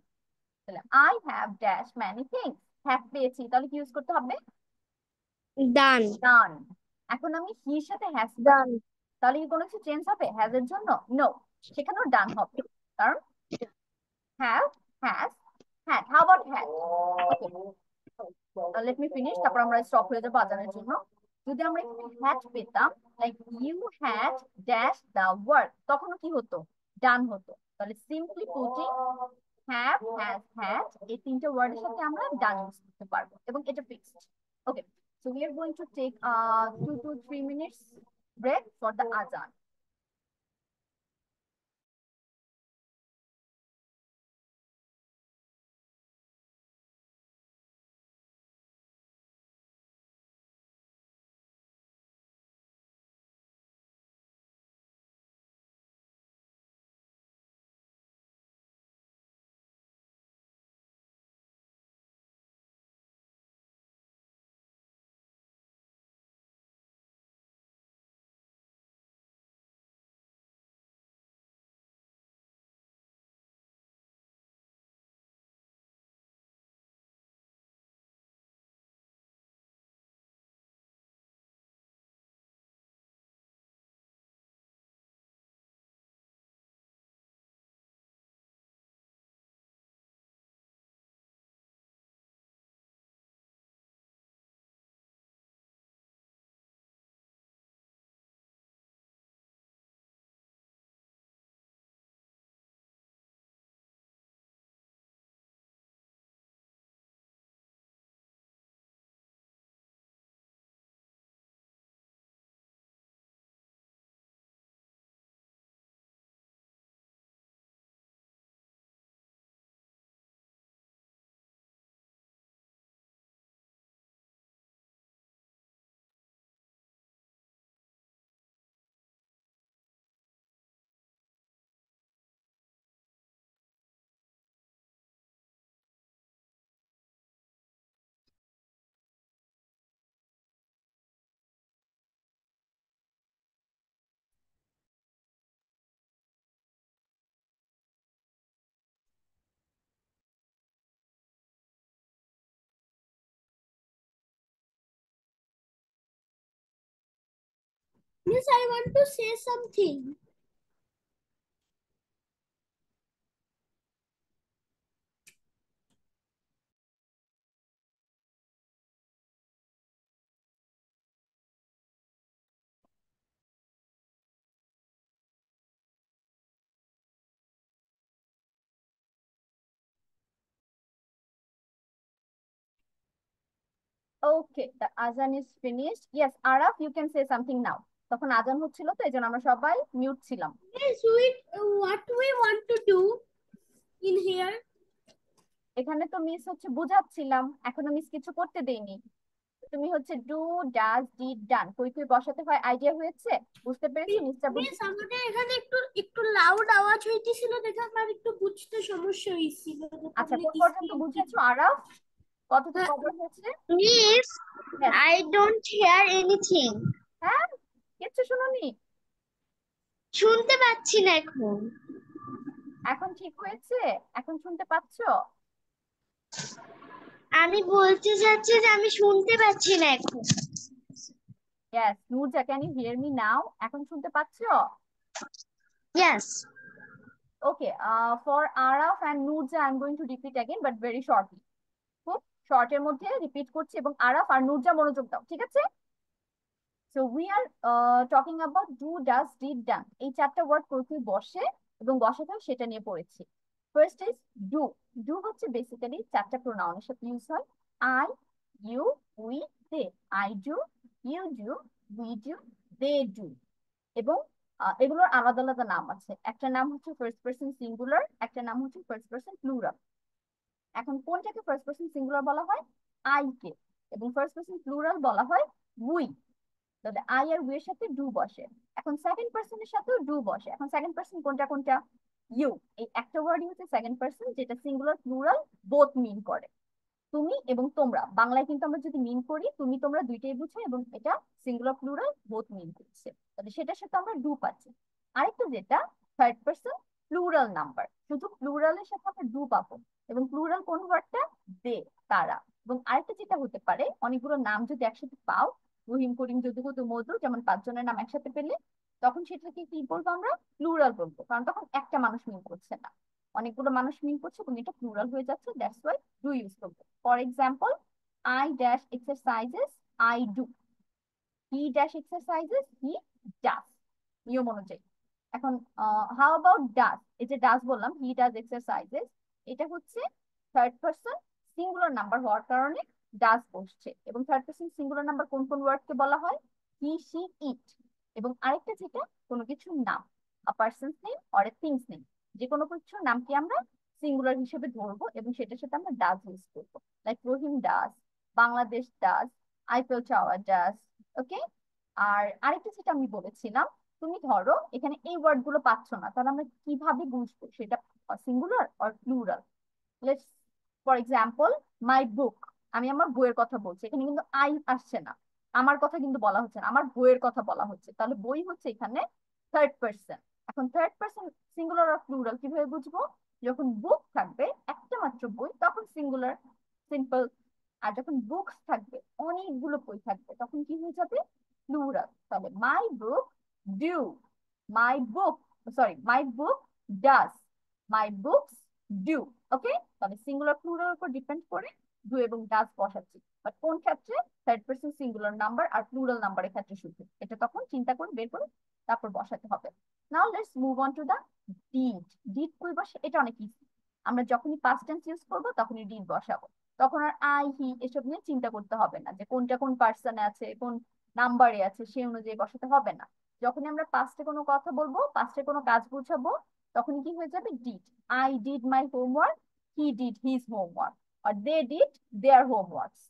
তাহলে I have dash many things, have পেয়েছি, তাহলে কি ইউজ করতে হবে? ডান। ডান। এখন আমি হির সাথে হ্যাজ, ডান। তাহলে কি কোনো কিছু চেঞ্জ হবে হ্যাজ এর জন্য? নো, সেখানেও ডান হবে, কারণ have, has, had. How about had? Okay, let me finish, তারপর আমরা স্টপ হয়ে যাবো আজানের জন্য। যদি আমরা হ্যাড পেতাম, like you had dash the work, তখনও কি হতো? ডান হতো। তাহলে simply putting have, has, had এই তিনটে ওয়ার্ডের সাথে আমরা ডান ইউজ করতে পারবো এবং এটা fixed. Okay, so we are going to take 2 to 3 minutes break for the azan. Miss, I want to say something. Okay, the azan is finished. Yes, Araf, you can say something now. তখন আজান হচ্ছিল তো এইজন্য আমরা সবাই mute ছিলাম। Yes, what we want to do in here? এখানে তো মিস হচ্ছে বুঝাচ্ছিলাম, এখনো মিস কিছু করতে দেইনি। তুমি হচ্ছে ডু ডাজ ডিড ডান কই কই বসাতে হয় আইডিয়া হয়েছে, বুঝতে পেরেছো মিসটা বুঝি? মিস আমাদের এখানে একটু একটু লাউড আওয়াজ হইতেছিল দেখে আমার একটু বুঝতে সমস্যা হইছিল। আচ্ছা, কোন পর্যন্ত বুঝেছো আরাফ? কতটুকু কভার হয়েছে? Miss, Yes. I don't hear anything. হ্যাঁ, কিচ্ছু শুনোনি? শুনতে পাচ্ছি না এখন। এখন ঠিক হয়েছে? এখন শুনতে পাচ্ছো? আমি বলতে চাচ্ছি যে আমি শুনতে পাচ্ছি না এখন। Yes, Nurja, can you hear me now? এখন শুনতে পাচ্ছো? Yes. Okay, for Araf and Nurja, I'm going to repeat again, but very shortly. খুব শর্টের মধ্যে রিপিট করছি এবং আরাফ আর নুরজা মনোযোগ দাও, ঠিক আছে? So we are talking about do, does, did, done. এই চারটা ওয়ার্ড কই বসে এবং বসাতে হয় সেটা নিয়ে পড়েছি। First is do. ডু হচ্ছে বেসিক্যালি চারটা প্রোনাউনের সাথে ইউজ হয়। I, you, we, they. I do, you do, we do, they do. এবং এগুলোর আলাদা আলাদা নাম আছে। একটা নাম হচ্ছে ফার্স্ট পারসন সিঙ্গুলার, একটা নাম হচ্ছে ফার্স্ট পারসন প্লুরাল। এখন কোনটাকে ফার্স্ট পারসন সিঙ্গুলার বলা হয়? I K. এবং ফার্স্ট পারসন প্লুরাল বলা হয় উই। তাহলে আই আর উই এর সাথে ডু বসে। এখন সেকেন্ড পারসনের সাথেও ডু বসে। এখন সেকেন্ড পারসন কোনটা কোনটা? ইউ। এই একটা ওয়ার্ডই হচ্ছে সেকেন্ড পারসন, যেটা সিঙ্গুলার প্লুরাল বোথ মিন করে। তুমি এবং তোমরা, বাংলায় কিন্তু আমরা যদি মিন করি তুমি তোমরা দুইটাই বুঝে এবং এটা সিঙ্গুলার প্লুরাল বোথ মিন করছে, তাহলে সেটার সাথে আমরা ডু পাচ্ছি। আরেকটা যেটা থার্ড পারসন প্লুরাল নাম্বার, শুধু প্লুরালের সাথে আমরা ডু পাবো। এবং প্লুরাল কোন ওয়ার্ডটা? দে, তারা। এবং আরেকটা যেটা হতে পারে, অনেকগুলো নাম যদি একসাথে পাও, রহিম করিম যদু কদু মধু, যেমন পাঁচজনের নাম একসাথে পেলে তখন সেটাকে কি বলবো আমরা? প্লুরাল বলবো, কারণ তখন একটা মানুষ মিন করছে না, অনেকগুলো মানুষ মিন করছে এবং এটা প্লুরাল হয়ে যাচ্ছে, দ্যাটস ওয়াই ডু ইউজ করবো। For example, I dash exercises, I do. He dash exercises, he does. নিয়ম অনুযায়ী। এখন হাউ অ্যাবাউট ডাস? এই যে ডাস বললাম, হি ডাজ এক্সারসাইজেস, এটা হচ্ছে থার্ড পারসন সিঙ্গুলার নাম্বার হওয়ার কারণে ডাস বসছে। এবং থার্ড পারসন সিঙ্গুলার নাম্বার কোন কোন ওয়ার্ডকে বলা হয়? He, she, it. এবং আরেকটা যেটা কোনো কিছুর নাম, a person's name or a thing's name, যে কোনো কিছুর নামকে আমরা সিঙ্গুলার হিসেবে ধরবো এবং সেটার সাথে আমরা ডাজ ইউজ করবো, like Rahim does, Bangladesh does, Eiffel Tower does. Okay, আর আরেকটা যেটা আমি বলেছিলাম, তুমি ধরো এখানে এই ওয়ার্ড গুলো পাচ্ছ না, তাহলে আমরা কিভাবে বুঝবো সেটা singular or plural? Let's for example, my book, আমি আমার বইয়ের কথা বলছি, এখানে কিন্তু আই আসছে না, আমার কথা কিন্তু বলা হচ্ছে না, আমার বইয়ের কথা বলা হচ্ছে, তাহলে বই হচ্ছে এখানে থার্ড পার্সন। এখন থার্ড পার্সন সিঙ্গুলার আর প্লুরাল কিভাবে বুঝবো? যখন বুক থাকবে একটা মাত্র বই তখন সিঙ্গুলার, সিম্পল। আর যখন বুকস থাকবে অনেকগুলো বই থাকবে তখন কি হয়ে যাবে? প্লুরাল। তাহলে my book do, my book, sorry, my book does, my books do. Okay, তাহলে সিঙ্গুলার প্লুরাল উপর ডিপেন্ড করে ডু এবং ডাজ বসাচ্ছি, বাট কোন ক্ষেত্রে? থার্ড পার্সন সিঙ্গুলার নাম্বার আর প্লুরাল নাম্বারের ক্ষেত্রে শুধু, এটা তখন চিন্তা করে বের করে তারপর বসাতে হবে। Now let's move on to the did. Did কই বসে? এটা অনেক ইজি, আমরা যখনই পাস্ট টেন্স ইউজ করবো তখনই ডিড বসাবো, তখন আর আই হি এসব নিয়ে চিন্তা করতে হবে না যে কোনটা কোন পার্সনে আছে কোন নাম্বারে আছে সেই অনুযায়ী বসাতে হবে না। যখনই আমরা পাস্টে কোনো কথা বলবো, পাস্টে কোনো কাজ বুঝাবো, তখন কি হয়ে যাবে? Did. I did my homework, he did his homework, or they did their homeworks.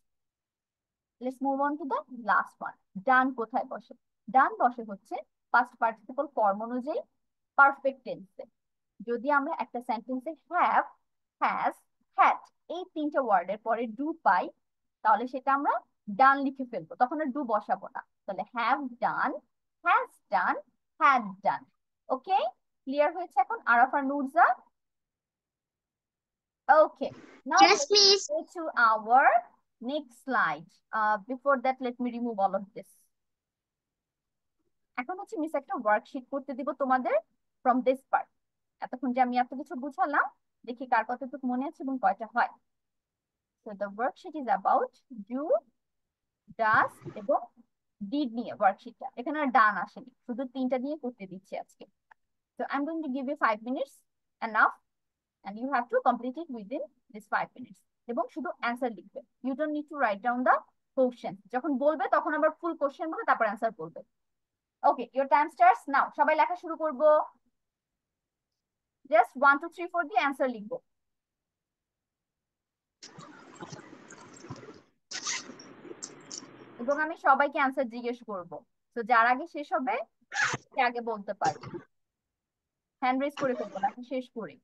Let's move on to the last one. Done কোথায় বসে? Done বসে হচ্ছে past participle form অনুযায়ী পারফেক্ট টেন্সে। যদি আমরা একটা সেন্টেন্সে হ্যাভ, হ্যাজ, হ্যাড এই তিনটা ওয়ার্ডের পরে ডু পাই, তাহলে সেটা আমরা ডান লিখে ফেলবো, তখন আর ডু বসাবো না। তাহলে have done, has done, had done. Okay, clear হয়েছে এখন Arafah Nurja? Okay, now Yes, let's miss. go to our next slide. Before that, let me remove all of this. এখন হচ্ছে মিস একটা ওয়ার্কশিট করতে দিব তোমাদের ফ্রম দিস পার্ট। এতক্ষণ যে আমি এত কিছু বুঝালাম, দেখি কার কতটুকু মনে আছে এবং কয়টা হয়। So the worksheet is about do, does এবং did নিয়ে ওয়ার্কশিটটা। এখানে আর ডান আসেনি, শুধু তিনটা দিয়ে করতে দিচ্ছি আজকে। So I'm going to give you 5 minutes, enough, and you have to complete it within this 5 minutes. এবং শুধু অ্যান্সার লিখবে, you don't need to write down the question. যখন বলবে তখন আবার ফুল কোশ্চেন বলে তারপর অ্যান্সার বলবে। ওকে, your time starts now. সবাই লেখা শুরু করব, জাস্ট 1 2 3 4 দিয়ে অ্যান্সার লিখবো। এবং আমি সবাইকে অ্যান্সার জিজ্ঞেস করব, তো যার আগে শেষ হবে সে আগে বলতে পারবে। হ্যান্ড রেজ করে ফেলবো লেখা শেষ করে।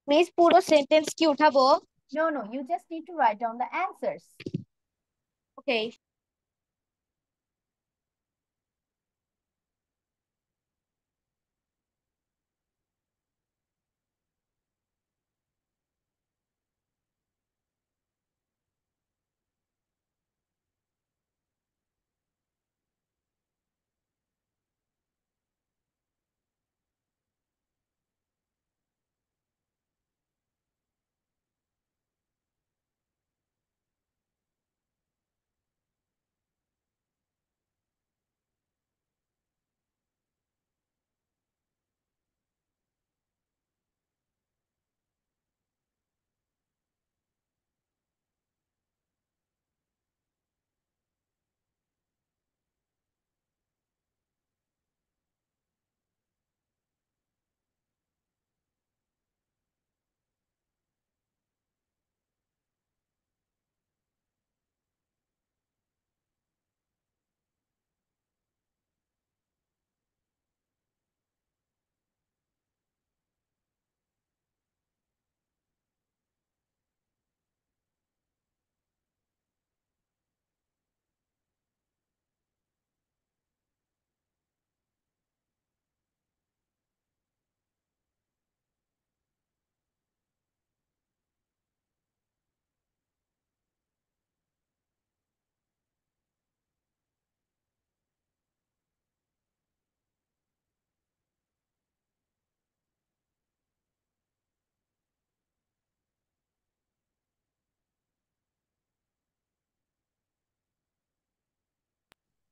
মিস পুরো সেন্টেন্স কি উঠাবো? No, no, you just need to write down the answers. Okay.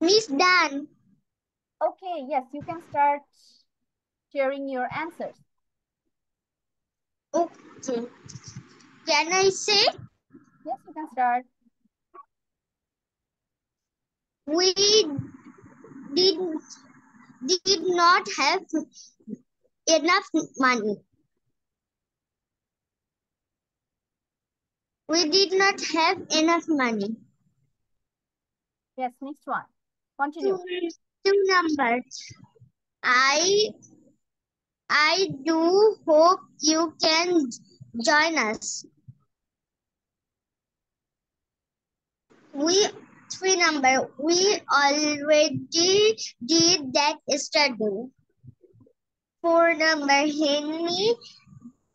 Miss done. Okay, yes, you can start sharing your answers. Okay. Can I say? Yes, you can start. We did not have enough money. We did not have enough money. Yes, next one. Continue. Two numbers. I do hope you can join us. Three number. We already did that yesterday. Four number. Henry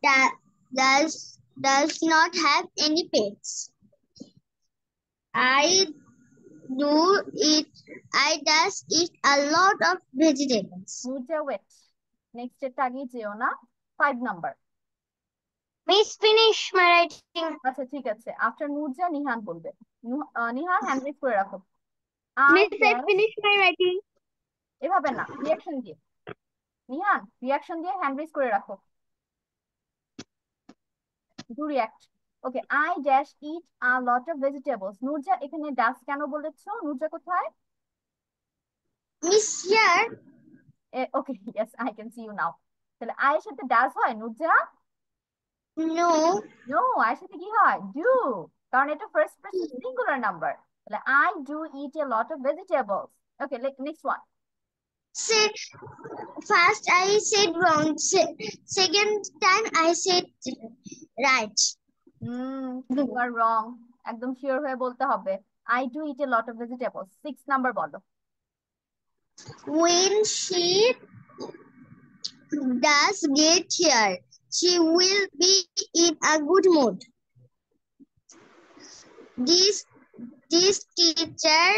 that does not have any pets. I does eat a lot of vegetables. Nurja, wait. Next এর আগে যেও না। 5 number. Miss, finish my writing. আচ্ছা ঠিক আছে, after Nurja Nihan বলবে। Nihan hand raise করে রাখো। Miss, I finished my writing. এভাবে না, রিঅ্যাকশন দিয়ে। নিহান রিঅ্যাকশন দিয়ে হ্যান্ড রেজ করে রাখো। Do react. Okay, I dash eat a lot of vegetables. Nurja এখানে ডাস কেন বলেছো? নুরজা কোথায়? Miss here. Okay, yes, I can see you now. তাহলে আয়ের সাথে ডাস হয় নুরজা? No. নো, আয়ের সাথে কি হয়? ডু, কারণ এটা ফার্স্ট পারসন সিঙ্গুলার নাম্বার। তাহলে I do it A lot of vegetables. Okay, next one. Say first I said wrong. Second time I said right. You are wrong. একদম শিওর হয়ে বলতে হবে। I do eat a lot of vegetables. 6 number বলো। When she does get here, she will be in a good mood. This teacher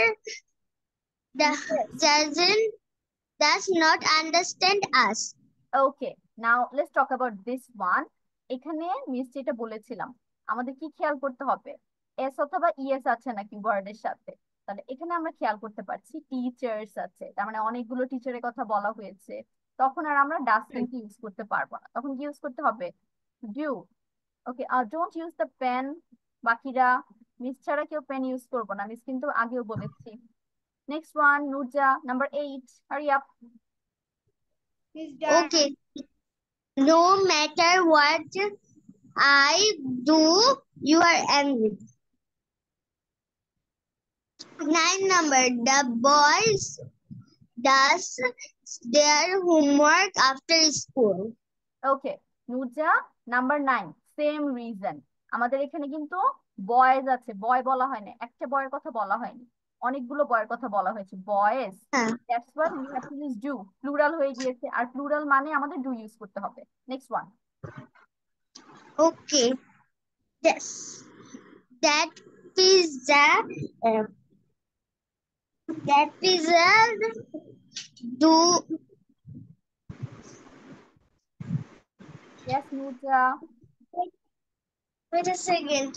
does not understand us. Okay, now let's talk about this one. এখানে miss যেটা বলেছিলাম, আমাদের কি খেয়াল করতে হবে? S অথবা ইএস আছে নাকি ওয়ার্ডের সাথে। তাহলে এখানে আমরা খেয়াল করতে পারছি টিচার্স আছে, তার মানে অনেকগুলো টিচারের কথা বলা হয়েছে। তখন আর আমরা ডাস কিন্তু ইউজ করতে পারবো না, তখন কি ইউজ করতে হবে? Do. Okay, don't use the pen. বাকিরা মিস ছাড়া কেউ পেন ইউজ করবো না, মিস কিন্তু আগেও বলেছি। Next one, Nurja, number 8, hurry up. Okay. No matter what I do, you are angry. 9 number. The boys does their homework after school. Okay, Nurja, number 9, same reason. আমাদের এখানে কিন্তু বয়েজ আছে, বয় বলা হয় না, একটা বয়ের কথা বলা হয়নি, অনেকগুলো বয়ের কথা বলা হয়েছে, boys. That's why you have to use do. Plural হয়ে গিয়েছে, আর প্লুরাল মানে আমাদের ডু ইউজ করতে হবে। Next one. Okay. Yes. That pizza. That pizza. Do. Yes, Nurja. Wait a second.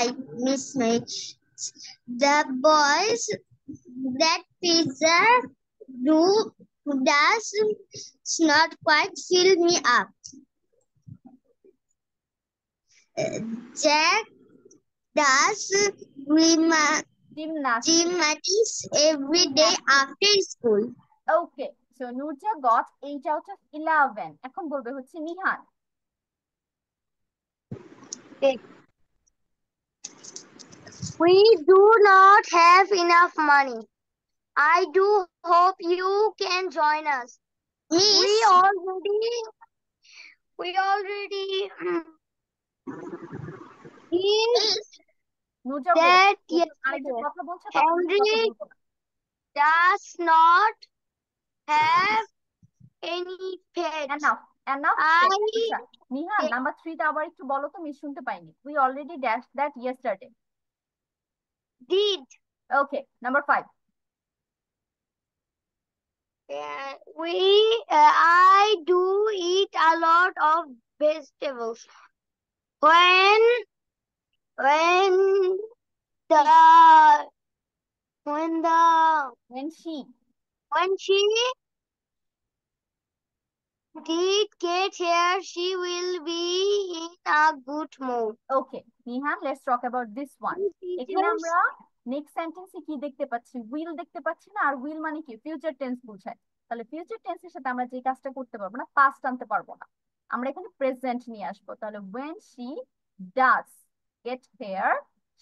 I miss my. The boys. That pizza. Does not quite fill me up. Jack does gymnastics every day after school. Okay, so Nurja got 8 out of 11. এখন বলবে হচ্ছে Nihan. We do not have enough money. I do hope you can join us. Miss? We already Nurja, that আরেকটা কথা বলছে, Henry does not have any pets. Enough. Nihan, number 3 টা আবার একটু বলো তো, মিস শুনতে পাইনি। We already dashed that yesterday. Did. Okay, number 5. I do eat a lot of vegetables. When the When she did get here, she will be in a good mood. Okay, Nihan, let's talk about this one. এখানে আমরা next সেন্টেন্সে কি দেখতে পাচ্ছি? Will দেখতে পাচ্ছি না? আর will মানে কি? ফিউচার টেন্স বোঝায়। তাহলে ফিউচার টেন্সের সাথে আমরা যে কাজটা করতে পারবো না, পাস্ট আনতে পারবো না। আমরা এখানে প্রেজেন্ট নিয়ে আসবো। তাহলে when she does get here,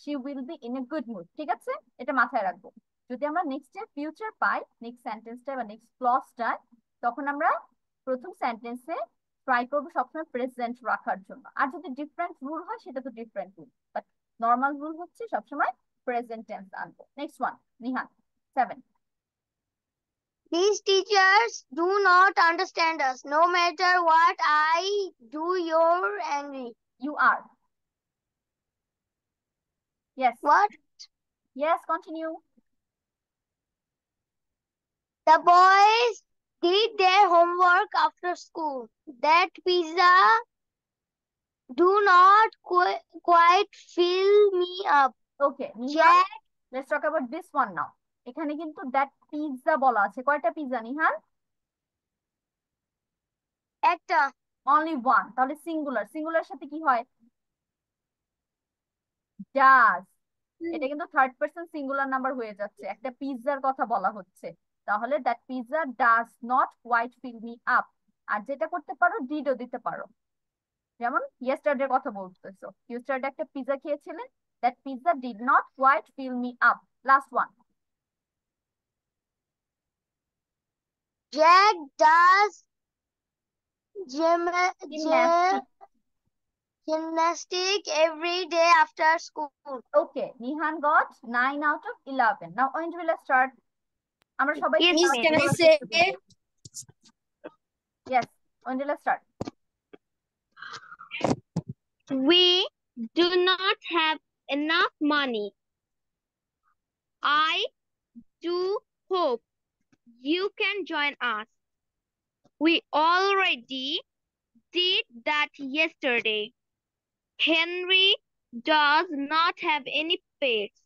she will be in a good mood. ঠিক আছে? এটা মাথায় রাখবো। যদি আমরা নেক্সট এর ফিউচার পাই, নেক্সট সেন্টেন্সটা বা নেক্সট ক্লজটা, তখন আমরা প্রথম সেন্টেন্সে ট্রাই করবো সবসময় প্রেজেন্ট রাখার জন্য। আর যদি ডিফারেন্ট রুল হয় সেটা তো different rule, but normal rule হচ্ছে সবসময় প্রেজেন্ট টেন্স আনবো। Next one, Nihan 7. These teachers do not understand us. No matter what I do, you're angry. You are. Yes. What? Yes, continue. The boys did their homework after school. That pizza do not quite fill me up. Okay, Nihan, Jack, let's talk about this one now. এখানে কিন্তু that pizza বলা আছে। কয়টা pizza Nihan? একটা। Only one. তাহলে singular. Singular সাথে কি হয়? does. এটা কিন্তু থার্ড পারসন সিঙ্গুলার নাম্বার হয়ে যাচ্ছে। একটা পিৎজার কথা বলা হচ্ছে। তাহলে that pizza does not quite fill me up. আর যেটা করতে পারো ডিডও দিতে পারো। যেমন ইয়েস্টারডে কথা বলতেছো, ইয়েস্টারডে একটা পিৎজা খেয়েছিলেন, that pizza did not quite fill me up. Last one. Jack does gymnastic every day after school. Okay, Nihan got 9 out of 11. Now when will I start? আমরা সবাই Miss, can I say? Yes, when will I start? We do not have enough money. I do hope you can join us. We already did that yesterday. Henry does not have any pets.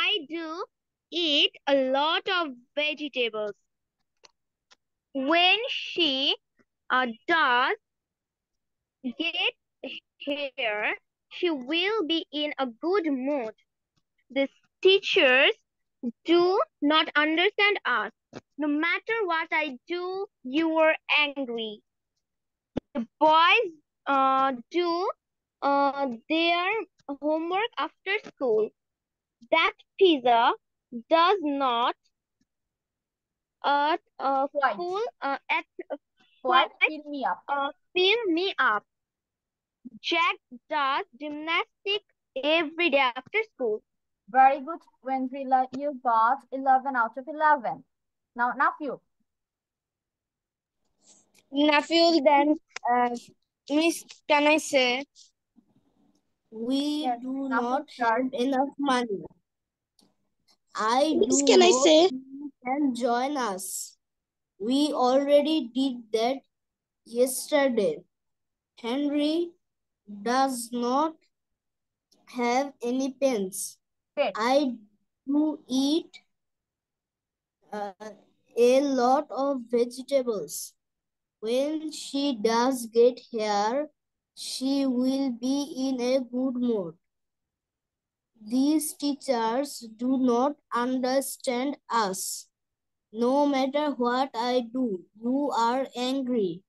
I do eat a lot of vegetables. When she does get here, she will be in a good mood. The teachers do not understand us. No matter what I do, you are angry. The boys do their homework after school. That pizza does not Quite fill me up. Fill me up. Jack does gymnastics every day after school. Very good, Vendrila. You got 11 out of 11. Now, Nafiu. Nafiu, then, Miss, can I say? We Yes, do Nafiu, not start. have enough money. Miss, can I say? You can join us. We already did that yesterday. Henry does not have any pens. Pet. I do eat a lot of vegetables. When she does get here, she will be in a good mood. These teachers do not understand us. No matter what I do, you are angry.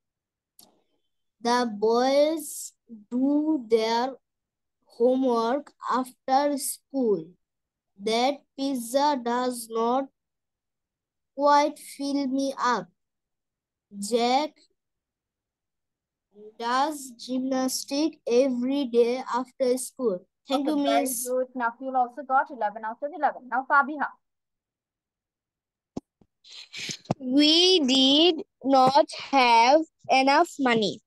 The boys do their homework after school. That pizza does not quite fill me up. Jack does gymnastics every day after school. Thank you, Very Miss. good. Nafiul also got 11 out of 11. Now, Fabiha. We did not have enough money.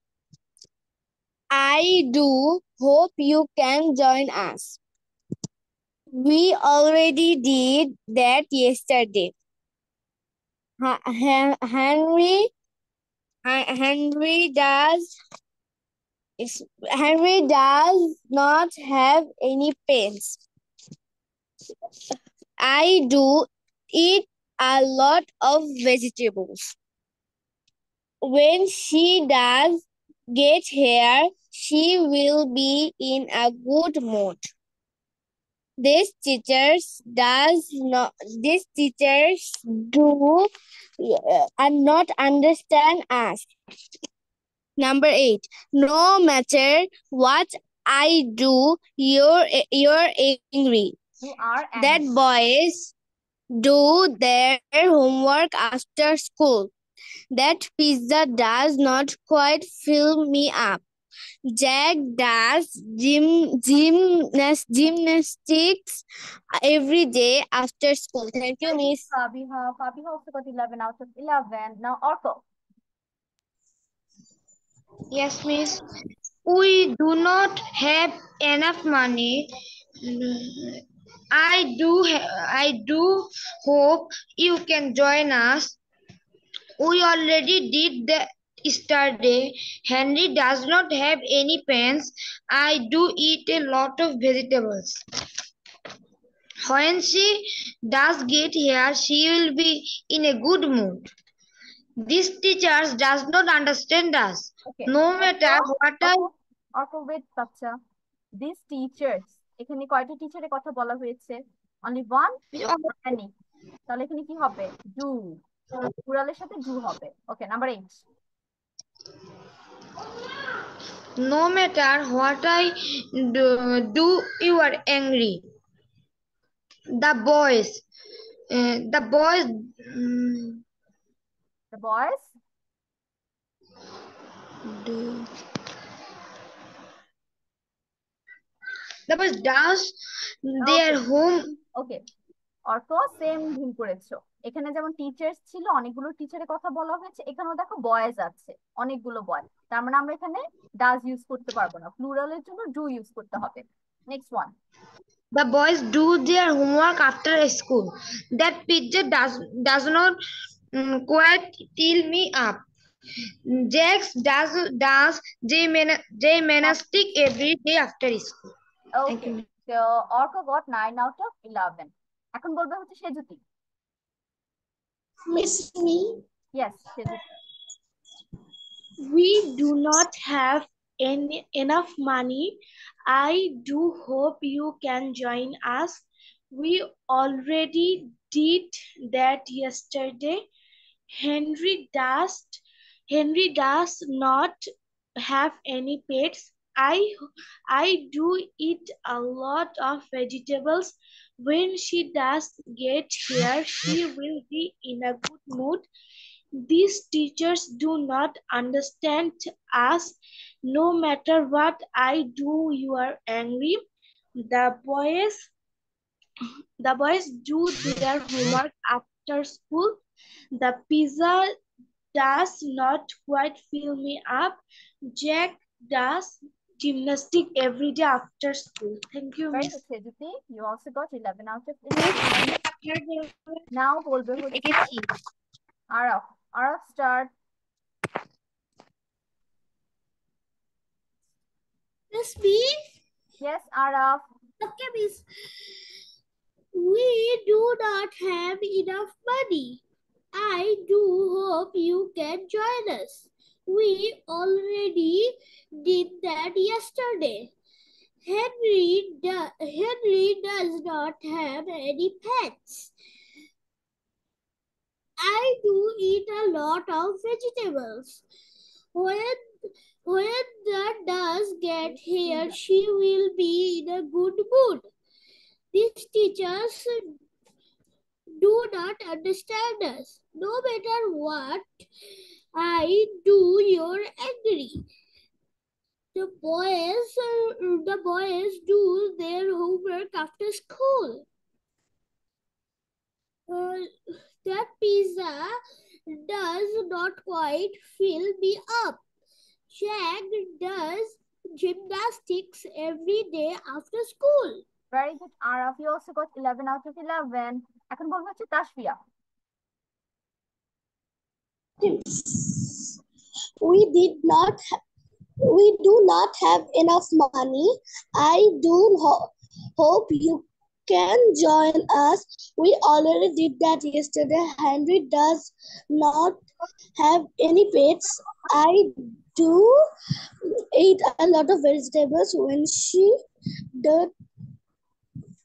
I do hope you can join us. We already did that yesterday. Henry does not have any pens. I do eat a lot of vegetables. When she does get here, she will be in a good mood. These teachers do and not understand us. Number 8. No matter what I do, you're angry. You are That angry. boys do their homework after school. That pizza does not quite fill me up. Jack does gymnastics every day after school. Thank you, Miss. Fabiha also got 11 out of 11. Now, Orko. Yes, miss. We do not have enough money. I do hope you can join us. We already did that yesterday. Henry does not have any pens. I do eat a lot of vegetables. When she does get here, she will be in a good mood. These teachers does not understand us. Okay. No matter what I... Orko, wait, Bacha. These teachers, এখানে কয়টা টিচারের কথা বলা হয়েছে? Only one? Any? তাহলে এখানে কি হবে? Do. প্লুরালের সাথে do হবে। Okay, number 8. No matter what I do, you are angry. The boys The boys does their home. ওকে, অর্থ সেম ভুল করেছো। এখানে যেমন টিচার্স ছিল, অনেকগুলো টিচারের কথা বলা হয়েছে, এখানেও দেখো বয়েজ আছে, অনেকগুলো বয়। তার মানে আমরা এখানে ডাজ ইউজ করতে পারবো না, প্লুরালের জন্য ডু ইউজ করতে হবে। Next one. The boys do their homework after school. That picture does not quite fill me up. Jax does gymnastic every day after school. Okay, so Arko got 9 out of 11. এখন বলবে হচ্ছে Sejuti. Miss me. Yes, Sejuti. We do not have enough money. I do hope you can join us. We already did that yesterday. Henry does not have any pets. I do eat a lot of vegetables. When she does get here, she will be in a good mood. These teachers do not understand us. No matter what I do, you are angry. The boys do their homework after school. The pizza does not quite fill me up. Jack does gymnastics every day after school. Thank you, Very Miss. good, Sejuti. You also got 11 out of 11. Now বলবে হচ্ছে আরফ। আরফ, start. Miss me? Yes, Araf. Okay, Miss. We do not have enough money. I do hope you can join us. We already did that yesterday. Henry does not have any pets. I do eat a lot of vegetables. When the does get here, she will be in a good mood. These teachers do not understand us. No matter what I do, you're angry. The boys do their homework after school. That pizza does not quite fill me up. Jack does gymnastics every day after school. Very good, Araf. You also got 11 out of 11. এখন বলবো হচ্ছে Tasfia. We do not have enough money. I do hope you can join us. We already did that yesterday. Henry does not have any pets. I do eat a lot of vegetables does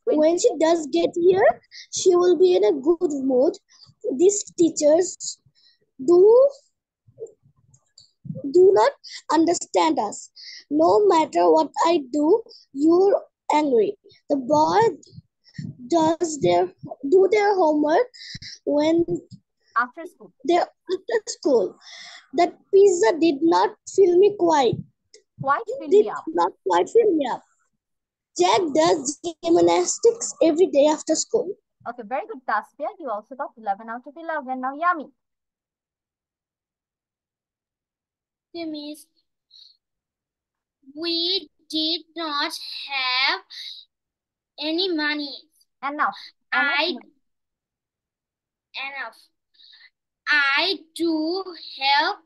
when she does get here. She will be in a good mood. These teachers do not understand us. No matter what I do, you're angry. The boy does their homework when After school. they're after school. That pizza did not fill me quite. Fill Did me up. not quite fill me up. Jack does gymnastics every day after school. Okay, very good, Tasfia. You also got 11 out of 11. Now, Yami. Miss, we did not have any money. Enough. Enough. I do help.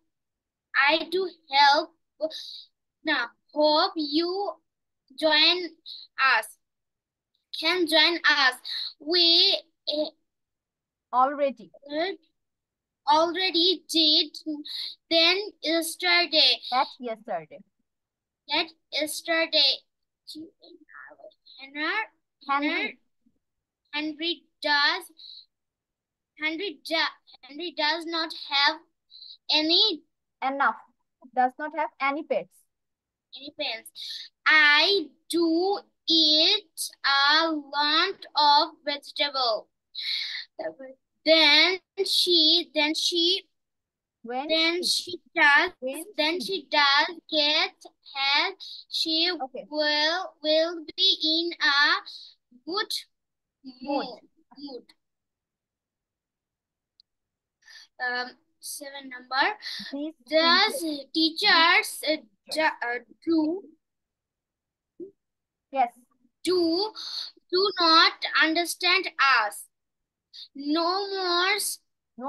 Now, hope you join us. Can join us. We already did then yesterday. That yesterday. Henry does not have any enough. Does not have any pets. I do eat a lot of vegetable. Then she does get help. She will be in a good mood. 7 number. Does teachers do not understand us? No more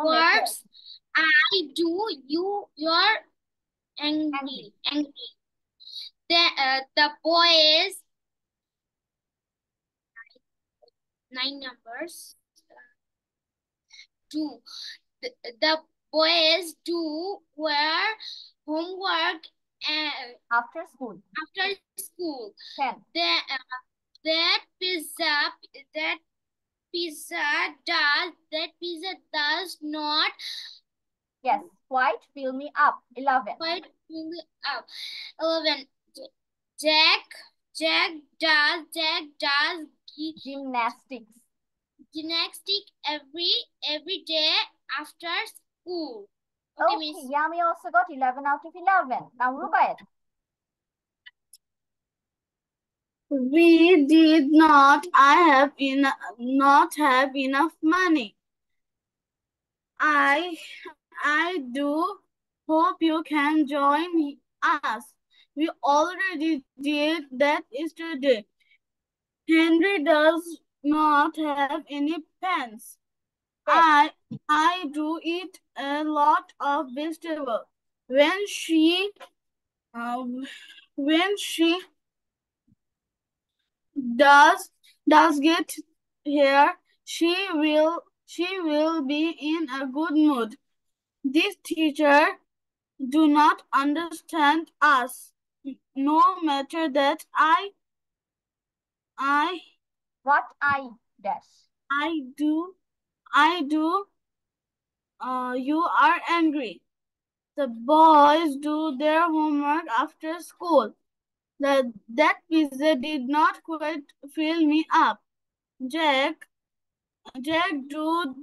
words. I do. You're angry. The boys 9 numbers. The boys do their homework after school. 10. That pizza does not quite fill me up. 11. 11. Jack does gymnastics every day after school. Okay, Yami also got 11 out of 11. Now, Rubaiyat. We did not have enough money. I do hope you can join us. We already did that yesterday. Henry does not have any pens. I do eat a lot of vegetables. When she does get here, she will be in a good mood. This teacher do not understand us. No matter that you are angry. The boys do their homework after school. That pizza did not quite fill me up. Jack do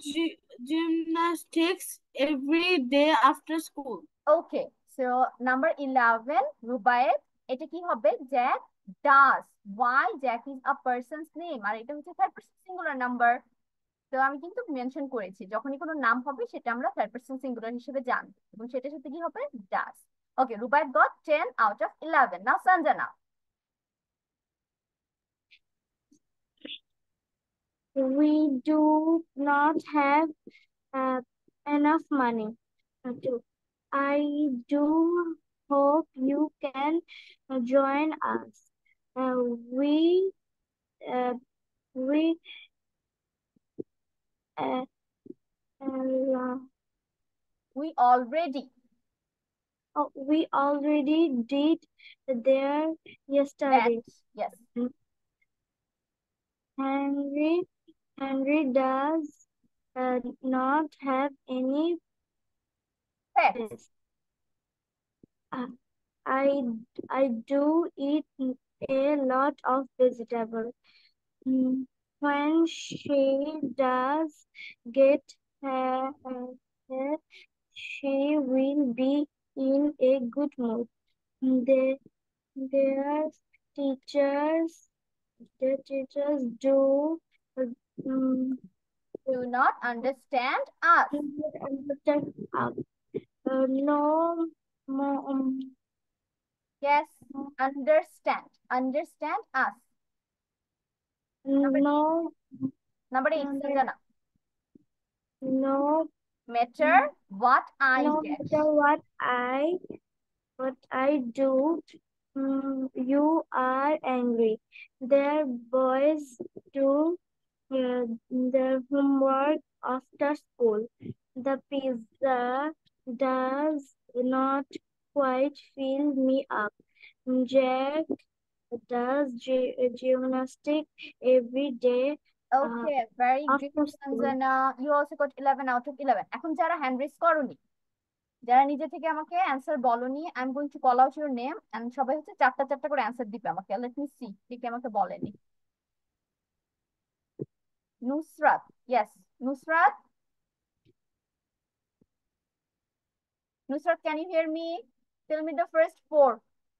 gymnastics every day after school. Okay, so number 11, Rubaiyat. এটা কি হবে? Jack does. Why? Jack is a person's name. আর এটা হচ্ছে third person singular number. তো আমি কিন্তু mention করেছি যখনই কোনো নাম হবে সেটা আমরা থার্ড পারসন সিঙ্গুলার হিসেবে জানব এবং সেটার সাথে কি হবে? ডাস। ওকে, Rubaiyat got 10 out of 11. Now Sanjana. We do not have enough money. I do hope you can join us. we uh, We already. we already did there yesterday. Yes. Henry does not have any Pets. pets. I do eat a lot of vegetables. When she does get her, she will be in a good mood. Their teachers, the teachers do Do not understand us. understand no more. Yes. Understand. Understand us. No, Number 8, Sanjana. no Matter what I no get. matter what I do, you are angry. Their boys do their homework after school. The pizza does not quite fill me up. Jack does gymnastics every day. Okay, very good, After school. Sanjana. You also got 11 out of 11. এখন যারা hand raise করোনি, যারা নিজে থেকে আমাকে answer বলনি, I am going to call out your name and সবাই হচ্ছে চারটা চারটা করে অ্যানসার দিবে আমাকে। লেট মি সি কে কে আমাকে বলেনি। Nusrat, yes, Nusrat. Nusrat, can you hear me? Tell me the first 4,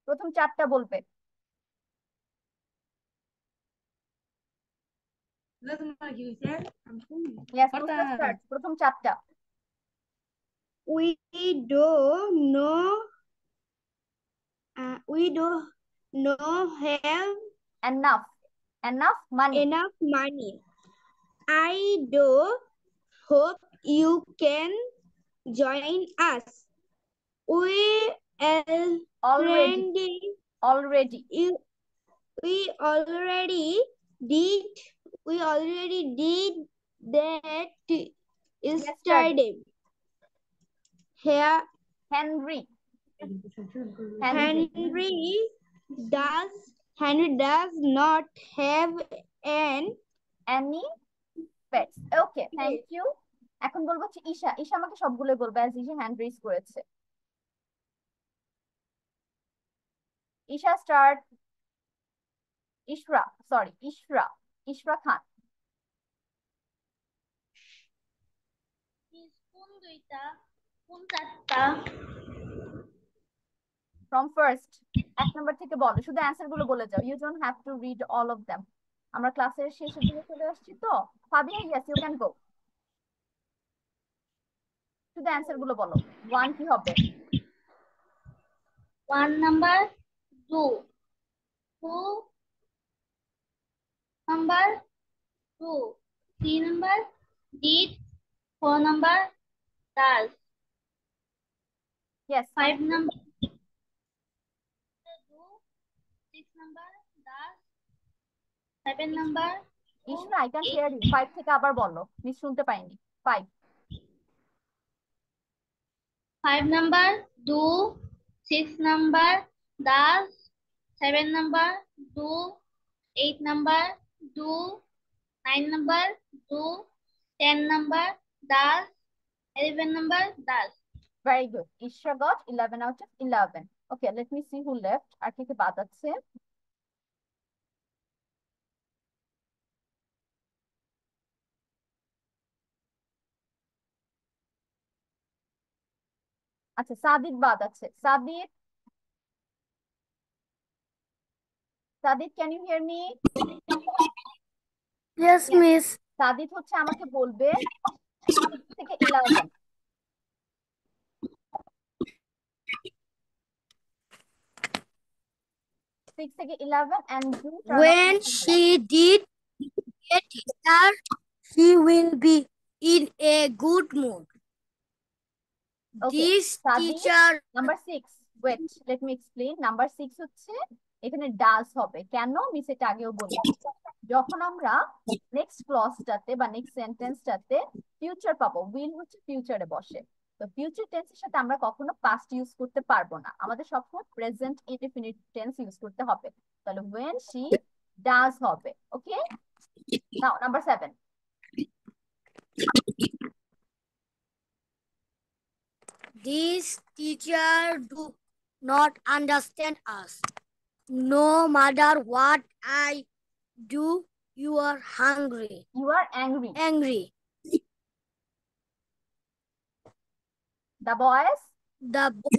প্রথম চারটা বলবে। ইয়েস, নুসরাত স্টার্ট, প্রথম চারটা। We don't know. We don't know have enough money. enough money. I do hope you can join us. We Already. We already did that yesterday. Here Henry does not have any pets. Okay, thank you. এখন বলবো হচ্ছে ঈশা। ঈশা আমাকে সবগুলো বলবে as Isha hand raise করেছে। Isha start. Ishra Khan. From first, 1 নম্বর থেকে বলো, শুধু অ্যানসার গুলো বলে যাও। You don't have to read all of them. আমরা ক্লাসের শেষের দিকে চলে আসছি তো। Fabiha, yes, you can go. শুধু অ্যানসার গুলো বলো। 1 কি হবে? 1 number, 2 number, 2 3 number, did 4 number, does Yes. 5 number, do 6 number, does 7 number, ইশরা, I can hear you. 5 থেকে আবার বলো, মিস শুনতে পাইনি। 5 number, do 6 number, does 7 number, do 8 number, do 9 number, do 10 number, does 11 number, does. Very good. Ishra got 11 out of 11. Okay, let me see who left. আর কে কে বাদ আছে? আচ্ছা, সাদিদ বাদ আছে। Sadid, can you hear me? Yes, miss. Sadid হচ্ছে আমাকে বলবে 6 থেকে 11। 6 থেকে 11 and you turn When off. she did get here, she will be in a good mood. Okay, This Sadik, teacher. Number 6. Wait, let me explain. Number 6 হচ্ছে এখানে does হবে। কেন? Miss এটা আগেও বলি। যখন আমরা নেক্সট ক্লজটাতে বা নেক্সট সেন্টেন্সটাতে ফিউচার পাবো, উইল হচ্ছে ফিউচারে বসে, তো ফিউচার টেন্সের সাথে আমরা কখনো পাস্ট ইউজ করতে পারবো না, আমাদের সবসময় প্রেজেন্ট ইনডেফিনিট টেন্স ইউজ করতে হবে। তাহলে when she does হবে। ওকে, নাও number 7। This teacher do not understand us. No matter what I do, you are hungry. You are angry. Angry. The boys, The boy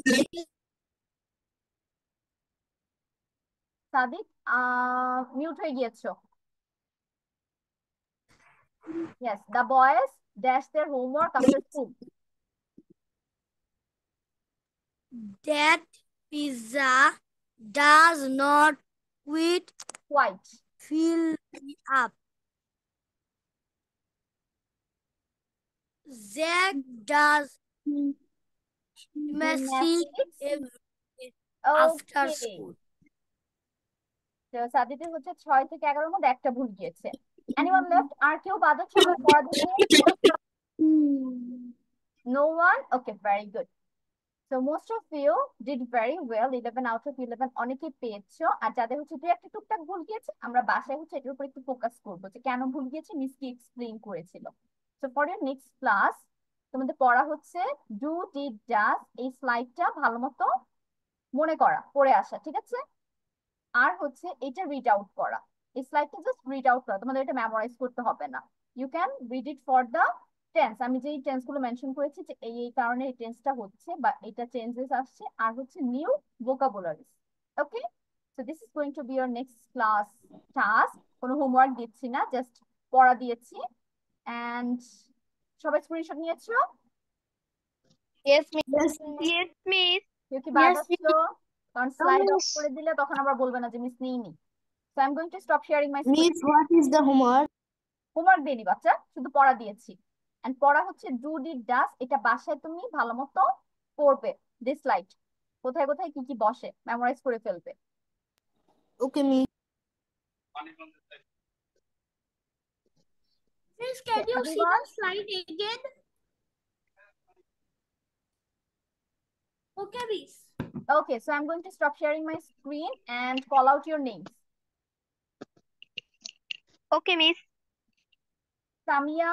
Sadiq mute হয়ে গিয়েছো। Yes, the boys dash their homework after school. that pizza does not Quite. fill me up. Zack does gymnastics every day after Okay. school. তো সাদিকের হচ্ছে 6 থেকে 11 মধ্যে একটা ভুল গিয়েছে। Anyone left? আর কেউ বাদ আছে আমাকে পড়া দিতে? No one? Okay, very good. So most of you did very well, 11 out of 11 অনেকে পেয়েছো। আর যাদের হচ্ছে দুই একটা টুকটাক ভুল গিয়েছে, আমরা বাসায় হচ্ছে এটার উপর একটু ফোকাস করবো যে কেন ভুল গিয়েছে, মিস কি এক্সপ্লেইন করেছিল। So for year next class তোমাদের পড়া হচ্ছে ডু ডিড ডাজ, এই স্লাইডটা ভালো মতো মনে করা, পড়ে আসা, ঠিক আছে? আর হচ্ছে এটা রিড আউট করা, এই স্লাইডটা জাস্ট রিড আউট করা, তোমাদের এটা মেমোরাইজ করতে হবে না। You can read it for the tense, আমি যেই টেন্স গুলো মেনশন করেছি যে এই এই কারণে এই টেন্সটা হচ্ছে বা এটা চেঞ্জেস আসছে, আর হচ্ছে new vocabularies. Okay, so this is going to B your next class task. কোনো হোমওয়ার্ক দিচ্ছি না, জাস্ট পড়া দিয়েছি। এন্ড সবাই স্ক্রিনশট নিয়েছো? Yes, miss. Yes, miss. কেউ কি বাদ আছো? কারণ স্লাইড অফ করে দিলে তখন আবার বলবে না যে মিস নেইনি। So I am going to stop sharing my screen. Miss, what is the homework? Homework দেইনি বাচ্চা, শুধু পড়া দিয়েছি। এন্ড পড়া হচ্ছে ডু ডিড ডাজ, এটা বাসায় তুমি ভালো মতো পড়বে, দিস স্লাইড কোথায় কোথায় কি কি বসে মেমোরাইজ করে ফেলবে। Okay, miss. Miss, can you see the slide again? Okay, miss. Okay, so I'm going to stop sharing my screen and call out your names. Okay, miss. Samia,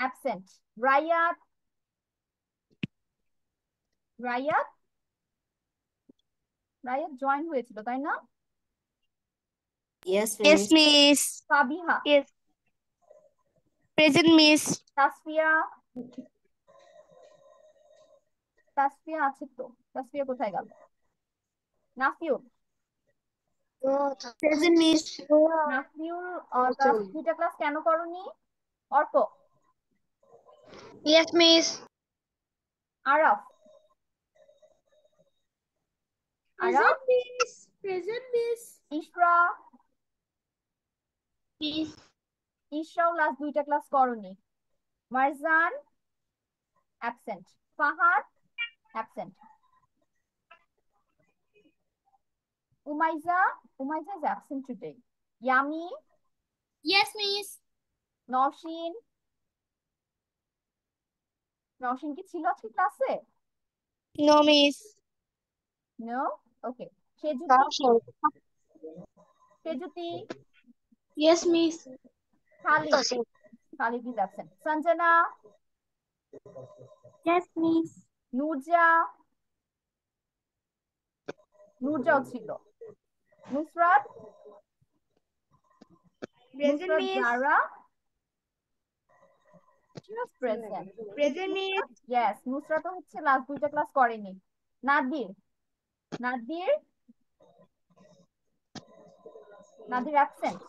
absent. Rayat, join হয়েছিল তাই না? Yes, miss. Yes, miss. Sabiha, Yes. Present, miss. Tasfiya আছে তো, তাসফিয়া কোথায় গেল? Nafiul, Present, miss. Nafiul দুইটা class কেন করনি? Arko, Yes, miss. Araf, Present, miss. Ishra, Miss. ইশরাও লাস্ট দুইটা ক্লাস করনি। Marjan, absent. Fahad, absent. Umaiza is absent today. Yami, Yes, miss. Noshin কি ছিল আজকে ক্লাসে? No, miss. No? Okay. Shejuti, Yes, miss. Khalid is absent. Sanjana, Yes, miss. Nurjaও ছিল। Nusrat, Zara, she was present. Present, miss. Yes, Nusrat হচ্ছে last দুইটা class করেনি। Nadir absent.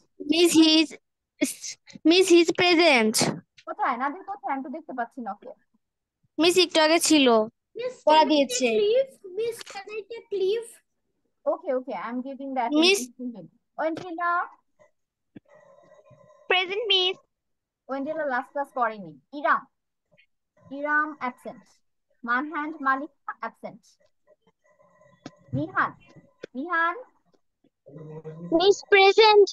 Miss, he's present. কোথায় নাদির, কোথায়? আমি তো দেখতে পাচ্ছি না ওকে। মিস একটু আগে ছিল, পড়া দিয়েছে। Miss, can I take leave? Okay, I'm giving that Miss. to him. Oenjila Present, miss. last class করেনি। ইরাম absent. Malika absent. Mihan Miss present.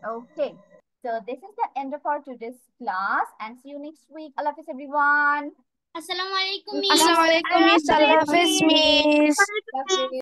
Okay. So this is the end of our today's class and see you next week. Allah Hafiz everyone. Assalamualaikum, Miss. Assalamualaikum, Miss. Allah Hafiz, Miss. Allah Hafiz.